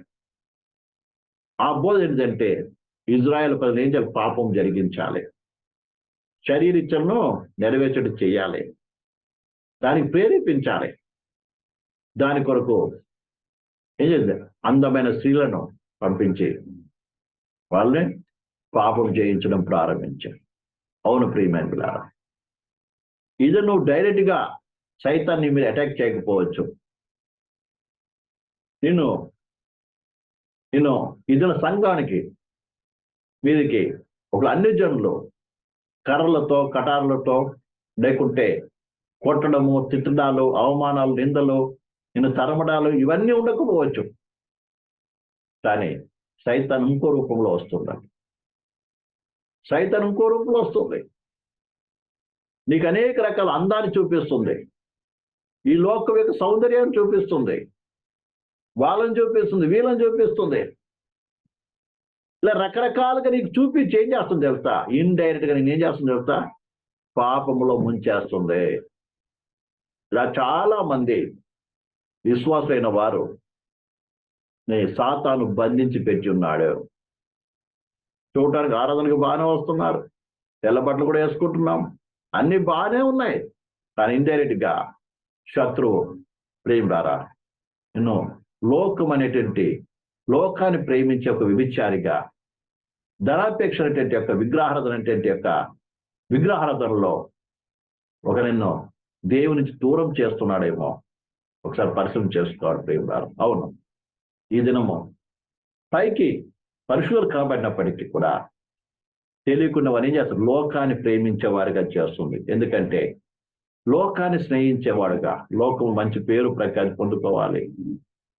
ఆ బోధ ఏంటంటే ఇజ్రాయెల్ ప్రజలు ఏం చేయాలి? పాపం జరిగించాలి, శరీరిచ్చలను నెరవేర్చడం చేయాలి, దానికి ప్రేరేపించాలి. దాని కొరకు ఏం చేద్దాం? అందమైన స్త్రీలను పంపించి వాళ్ళని పాపం చేయించడం ప్రారంభించారు. అవును ప్రియమైన పిల్లారా, ఇది నువ్వు డైరెక్ట్ గా సైతాన్ని మీరు అటాక్ చేయకపోవచ్చు. నేను ఇతర సంఘానికి మీదికి ఒక అన్ని జనులు కర్రలతో కటార్లతో లేకుంటే కొట్టడము, తిట్టడాలు, అవమానాలు, నిందలు, నిన్ను తరమడాలు ఇవన్నీ ఉండకపోవచ్చు. కానీ సైతాన్ ఇంకో రూపంలో వస్తుంది. సైతాన్ ఇంకో రూపంలో వస్తుంది. నీకు అనేక రకాల అందాన్ని చూపిస్తుంది, ఈ లోకం యొక్క సౌందర్యాన్ని చూపిస్తుంది, వాళ్ళని చూపిస్తుంది, వీళ్ళని చూపిస్తుంది. ఇలా రకరకాలుగా నీకు చూపించి ఏం చేస్తుంది తెలుసా? ఇండైరెక్ట్ గా నేను ఏం చేస్తుంది తెలుసా? పాపములో ముంచేస్తుంది. ఇలా చాలా మంది విశ్వాసైన వారు సాతాను బంధించి పెట్టి ఉన్నాడు. చూడటానికి ఆరాధనకు బాగానే వస్తున్నారు, తెల్ల బట్టలు కూడా వేసుకుంటున్నాం, అన్ని బాగానే ఉన్నాయి. కానీ ఇండైరెక్ట్ గా శత్రువు ప్రేమ ద్వారా నేను లోకం అనేటువంటి లోకాన్ని ప్రేమించే ఒక విభిచారిగా, ధనాపేక్ష అనేటువంటి యొక్క విగ్రహారాధన అనేటువంటి యొక్క విగ్రహారాధనలో ఒక నిన్ను దేవుని నుంచి దూరం చేస్తున్నాడేమో ఒకసారి పరిశీలన చేసుకోవాలి ప్రేమ ద్వారా. అవును, ఈ దినము పైకి పరిశుభ్రం కాబడినప్పటికీ కూడా తెలియకుండా వారు ఏం చేస్తారు? లోకాన్ని ప్రేమించే వారిగా చేస్తుంది. ఎందుకంటే లోకాన్ని స్నేహించేవాడుగా, లోకం మంచి పేరు ప్రఖ్యాతి పొందుకోవాలి,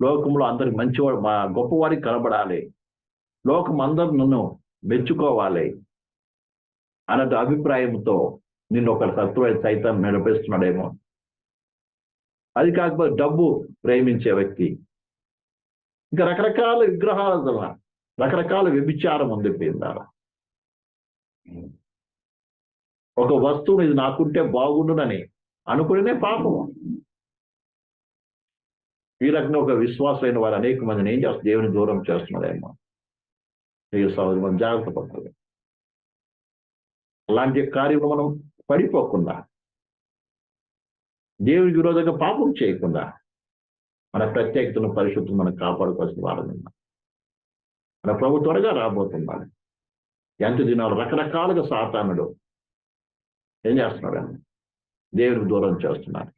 లోకంలో అందరికి మంచివాడు, మా గొప్పవాడికి కనబడాలి, లోకం అందరూ నన్ను మెచ్చుకోవాలి అన్నట్టు అభిప్రాయంతో నిన్ను ఒక శత్రువు సైతం నడిపిస్తున్నాడేమో. అది కాకపోతే డబ్బు ప్రేమించే వ్యక్తి, ఇంకా రకరకాల విగ్రహాల రకరకాల వ్యభిచారం ఉంది పేరు. ఒక వస్తువును ఇది నాకుంటే బాగుండునని అనుకునే పాపము. ఈ రకంగా ఒక విశ్వాసమైన వారు అనేక మందిని ఏం చేస్తారు? దేవుని దూరం చేస్తున్నారేమో. మనం జాగ్రత్త పడుతుంది. అలాంటి కార్యంలో మనం పడిపోకుండా, దేవునికి విరోధంగా పాపం చేయకుండా మన ప్రత్యేకతను, పరిశుద్ధం మనం కాపాడుకోవాల్సిన వారని మన ప్రభు త్వరగా రాబోతున్నాడు. ఎంత దినాలు రకరకాలుగా సాతానుడు ఏం చేస్తున్నాడు? దేవునికి దూరం చేస్తున్నాడు.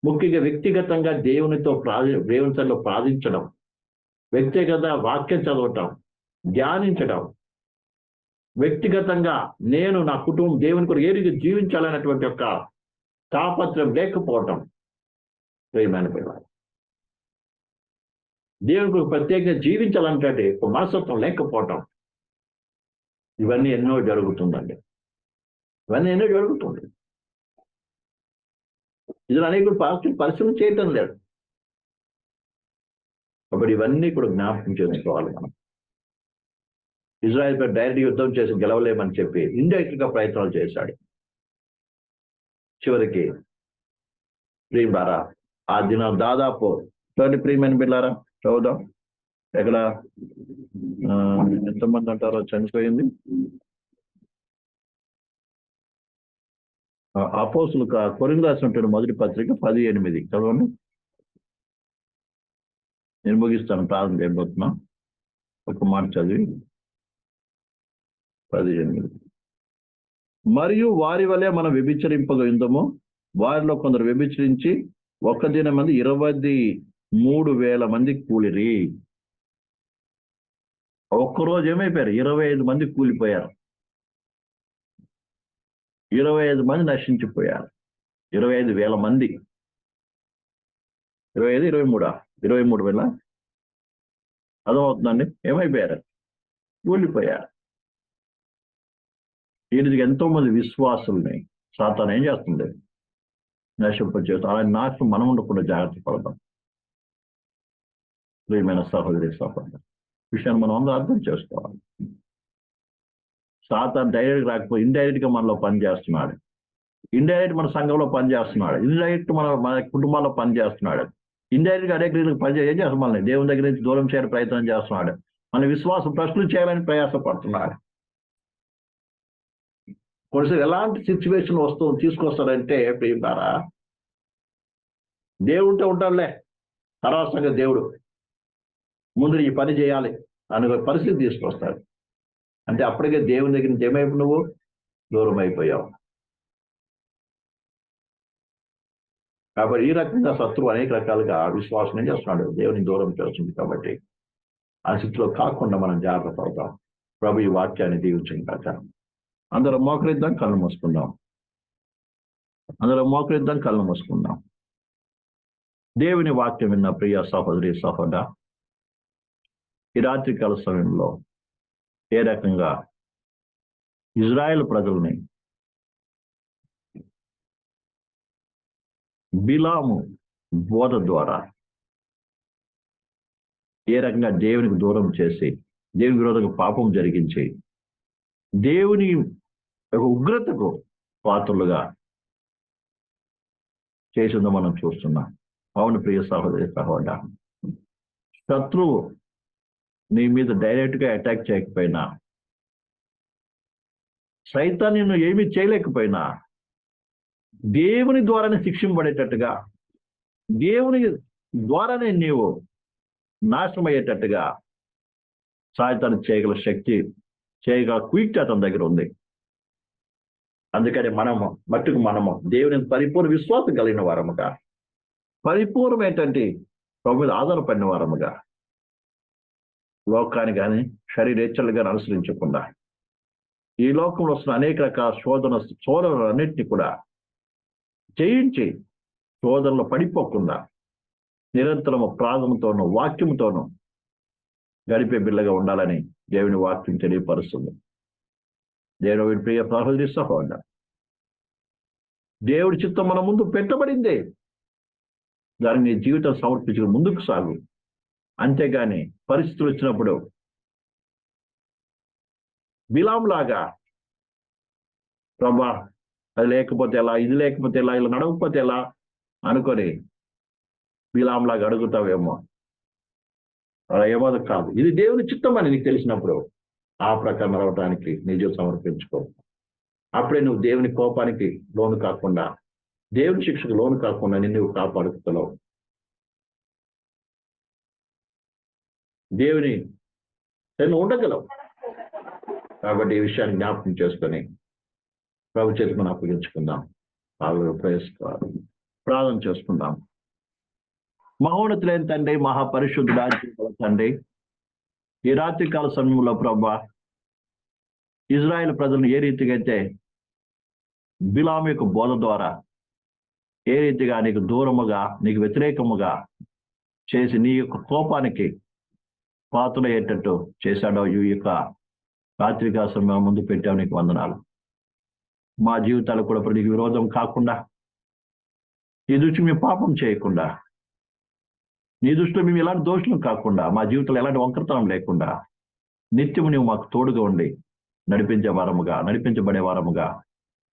ముఖ్యంగా వ్యక్తిగతంగా దేవునితో దేవునితో ప్రార్థించడం, వ్యక్తిగత వాక్యం చదవటం, ధ్యానించడం, వ్యక్తిగతంగా నేను నా కుటుంబం దేవుని కొరకు ఏ రీతి జీవించాలనేటువంటి యొక్క తాపత్రం లేకపోవటం, ప్రియమైన పిల్లలు దేవుని కొరకు ప్రత్యేకంగా జీవించాలంటే ఒక మనస్తత్వం లేకపోవటం, ఇవన్నీ ఎన్నో జరుగుతుందండి. ఇవన్నీ ఎన్నో జరుగుతుంది. ఇది అనేకులు పరిశ్రమ చేయటం లేదు. కాబట్టి ఇవన్నీ కూడా జ్ఞాపకం చేసుకోవాలి మనం. ఇజ్రాయెల్ పై డైరెక్ట్ యుద్ధం చేసి గెలవలేమని చెప్పి ఇండైరెక్ట్ గా ప్రయత్నాలు చేశాడు. చివరికి ప్రియమారా ఆ దినం దాదాపు ప్రియమైన బిడ్డలారా చదువుదాం. ఎక్కడ ఎంతమంది అంటారో చనిపోయింది. అపోస్తులు కొరింథీయులకు రాసినటువంటి మొదటి పత్రిక 10:8 చదవండి. నేను ముగిస్తాను, ప్రారంభం చేయబోతున్నా. ఒక మాట చదివి 18. మరియు వారి వలె మనం వ్యభిచరింపగలిందము, వారిలో కొందరు వ్యభిచరించి 1 దినమందు 23,000 మంది కూలిరి. ఒక్కరోజు ఏమైపోయారు? 25 మంది కూలిపోయారు. 25 మంది నశించిపోయారు. 25,000 మంది. 25, 23 23,000 అర్థమవుతుందండి? ఏమైపోయారు? కూలిపోయారు. వీరికి ఎంతో మంది విశ్వాసుల్ని సాతాను ఏం చేస్తుంది? నశింపచేస్తుంది. అలా నాశనం మనం ఉండకుండా జాగ్రత్త పడదాం. ప్రియమైన సహోదరి సహోదరు, విషయాన్ని మనం అందరూ అర్థం చేసుకోవాలి. సాతాను డైరెక్ట్ రాకపోతే ఇండైరెక్ట్ గా మనలో పనిచేస్తున్నాడు. ఇండైరెక్ట్ మన సంఘంలో పనిచేస్తున్నాడు. ఇండైరెక్ట్ మన కుటుంబాల్లో పనిచేస్తున్నాడు. ఇండైరెక్ట్ గా అనేక రీతికి ఏం చేస్తాం? మనల్ని దేవుని దగ్గర నుంచి దూరం చేయడానికి ప్రయత్నం చేస్తున్నాడు. మన విశ్వాసం ప్రశ్నలు చేయాలని ప్రయాసపడుతున్నాడు. కొన్నిసార్లు ఎలాంటి సిచ్యువేషన్ తీసుకొస్తాడంటే, ప్రియులారా, దేవుడితో ఉంటాడులే, తర్వాత సంగతి దేవుడు, ముందు ఈ పని చేయాలి అనే పరిస్థితి తీసుకొస్తాడు. అంటే అప్పటికే దేవుని దగ్గర నుంచి ఏమైపు నువ్వు దూరం అయిపోయావు. కాబట్టి ఈ రకంగా శత్రువు అనేక రకాలుగా విశ్వాసం చేస్తున్నాడు, దేవుని దూరం చేస్తుంది. కాబట్టి ఆ స్థితిలో కాకుండా మనం జాగ్రత్త పడతాం. ప్రభు ఈ వాక్యాన్ని దీవించిన కాక అందరూ మోకరిద్దాం, కళ్ళు మూసుకుందాం. కళ్ళు మూసుకుందాం. దేవుని వాక్యం విన్న ప్రియ సహోదరి సహోదర, ఈ రాత్రికాల సమయంలో ఏ రకంగా ఇజ్రాయెల్ ప్రజల్ని బిలాము బోధ ద్వారా ఏ రకంగా దేవునికి దూరం చేసి, దేవుని విరోధంగా పాపం జరిగించి, దేవుని ఉగ్రతకు పాత్రలుగా చేసిందో మనం చూస్తున్నాం. అవును ప్రియ సహోదరి సహోదర, శత్రువు నీ మీద డైరెక్ట్ గా అటాక్ చేయకపోయినా, సైతాన్ని నిన్ను ఏమీ చేయలేకపోయినా, దేవుని ద్వారానే శిక్షింపబడేటట్టుగా, దేవుని ద్వారానే నీవు నాశనం అయ్యేటట్టుగా సైతాన్ని చేయగల శక్తి, చేయగల క్విక్ అతని దగ్గర ఉంది. అందుకని మనము దేవుని పరిపూర్ణ విశ్వాసం కలిగిన వారముగా, పరిపూర్ణమైనటువంటి ప్రభు మీద ఆధారపడిన వారముగా, లోకాన్ని కానీ శరీరేచ్ఛలు కానీ అనుసరించకుండా, ఈ లోకంలో వస్తున్న అనేక రకాల శోధనలన్నింటినీ కూడా జయించి శోధనలో పడిపోకుండా నిరంతరము ప్రార్థనతోనూ వాక్యంతోనూ గడిపే బిళ్ళగా ఉండాలని దేవుని వాక్యం తెలియపరుస్తుంది. దేవుని ప్రియ సహోదరి సహోదర, దేవుడి చిత్తం మన ముందు పెట్టబడిందే, దాన్ని నీ జీవితం సమర్పించుకుని ముందుకు సాగు. అంతేగాని పరిస్థితులు వచ్చినప్పుడు బిలాం లాగా ప్రభా అది లేకపోతే ఎలా, ఇది లేకపోతే ఎలా, ఇలా నడవకపోతే ఎలా అనుకొని బిలాం లాగా అడుగుతావేమో. అలా ఏమో కాదు. ఇది దేవుని చిత్తం అని నీకు తెలిసినప్పుడు ఆ ప్రకారం నడవటానికి నీ జీవితం సమర్పించుకో. అప్పుడే నువ్వు దేవుని కోపానికి లోను కాకుండా, దేవుని శిక్షకు లోను కాకుండా నిన్ను కాపాడుతున్నావు. దేవుని ఉండగలవు. కాబట్టి ఈ విషయాన్ని జ్ఞాపకం చేసుకొని ప్రభు చేతి మనం అప్పగించుకుందాం. ప్రార్థన చేసుకుందాం. మహోన్నతులైన తండ్రి, మహాపరిశుద్ధుడా తండ్రి, ఈ రాత్రికాల సమయంలో ప్రభా ఇజ్రాయెల్ ప్రజలను ఏ రీతిగా అయితే బిలాము యొక్క బోధ ద్వారా ఏ రీతిగా నీకు దూరముగా, నీకు వ్యతిరేకముగా చేసి నీ యొక్క కోపానికి పాత్రలయ్యేటట్టు చేశాడో, ఈ యొక్క రాత్రికాల సమయం ముందు పెట్టావు. నీకు వందనాలు. మా జీవితాలు కూడా నీకు విరోధం కాకుండా, నీ దృష్టి మేము పాపం చేయకుండా, నీ దృష్టిలో మేము ఎలాంటి దోషులు కాకుండా, మా జీవితంలో ఎలాంటి వంకరతనం లేకుండా నిత్యము నీవు మాకు తోడుగా ఉండి నడిపించబడే వారముగా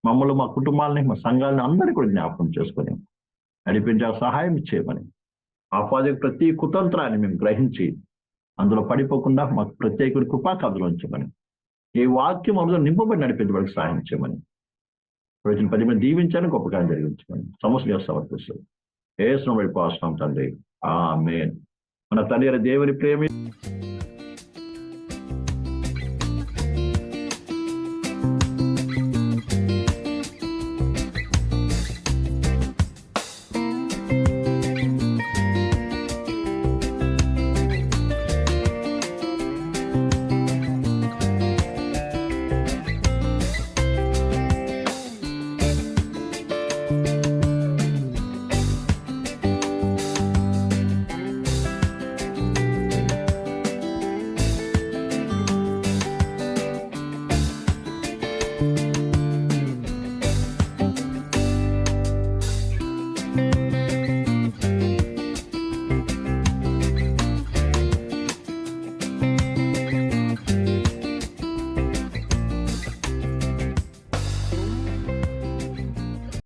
మమ్మల్ని, మా కుటుంబాలని, మా సంఘాలని అందరినీ కూడా జ్ఞాపకం చేసుకొని నడిపించే సహాయం చేయమని, ఆపాదిక ప్రతి కుతంత్రాన్ని మేము గ్రహించి అందులో పడిపోకుండా మాకు ప్రత్యేక కృపా కథలు ఉంచమని, ఈ వాక్యం అందులో నింపబడి నడిపించబడికి సహాయం చేయమని, ప్రజలు 10 మంది దీవించాలని గొప్ప కార్యం జరిగించమని సమస్య సమర్పిస్తుంది. యేసు నామములో ప్రార్థిస్తున్నాం తండ్రి, ఆమేన్. మన తండ్రి దేవుని ప్రేమ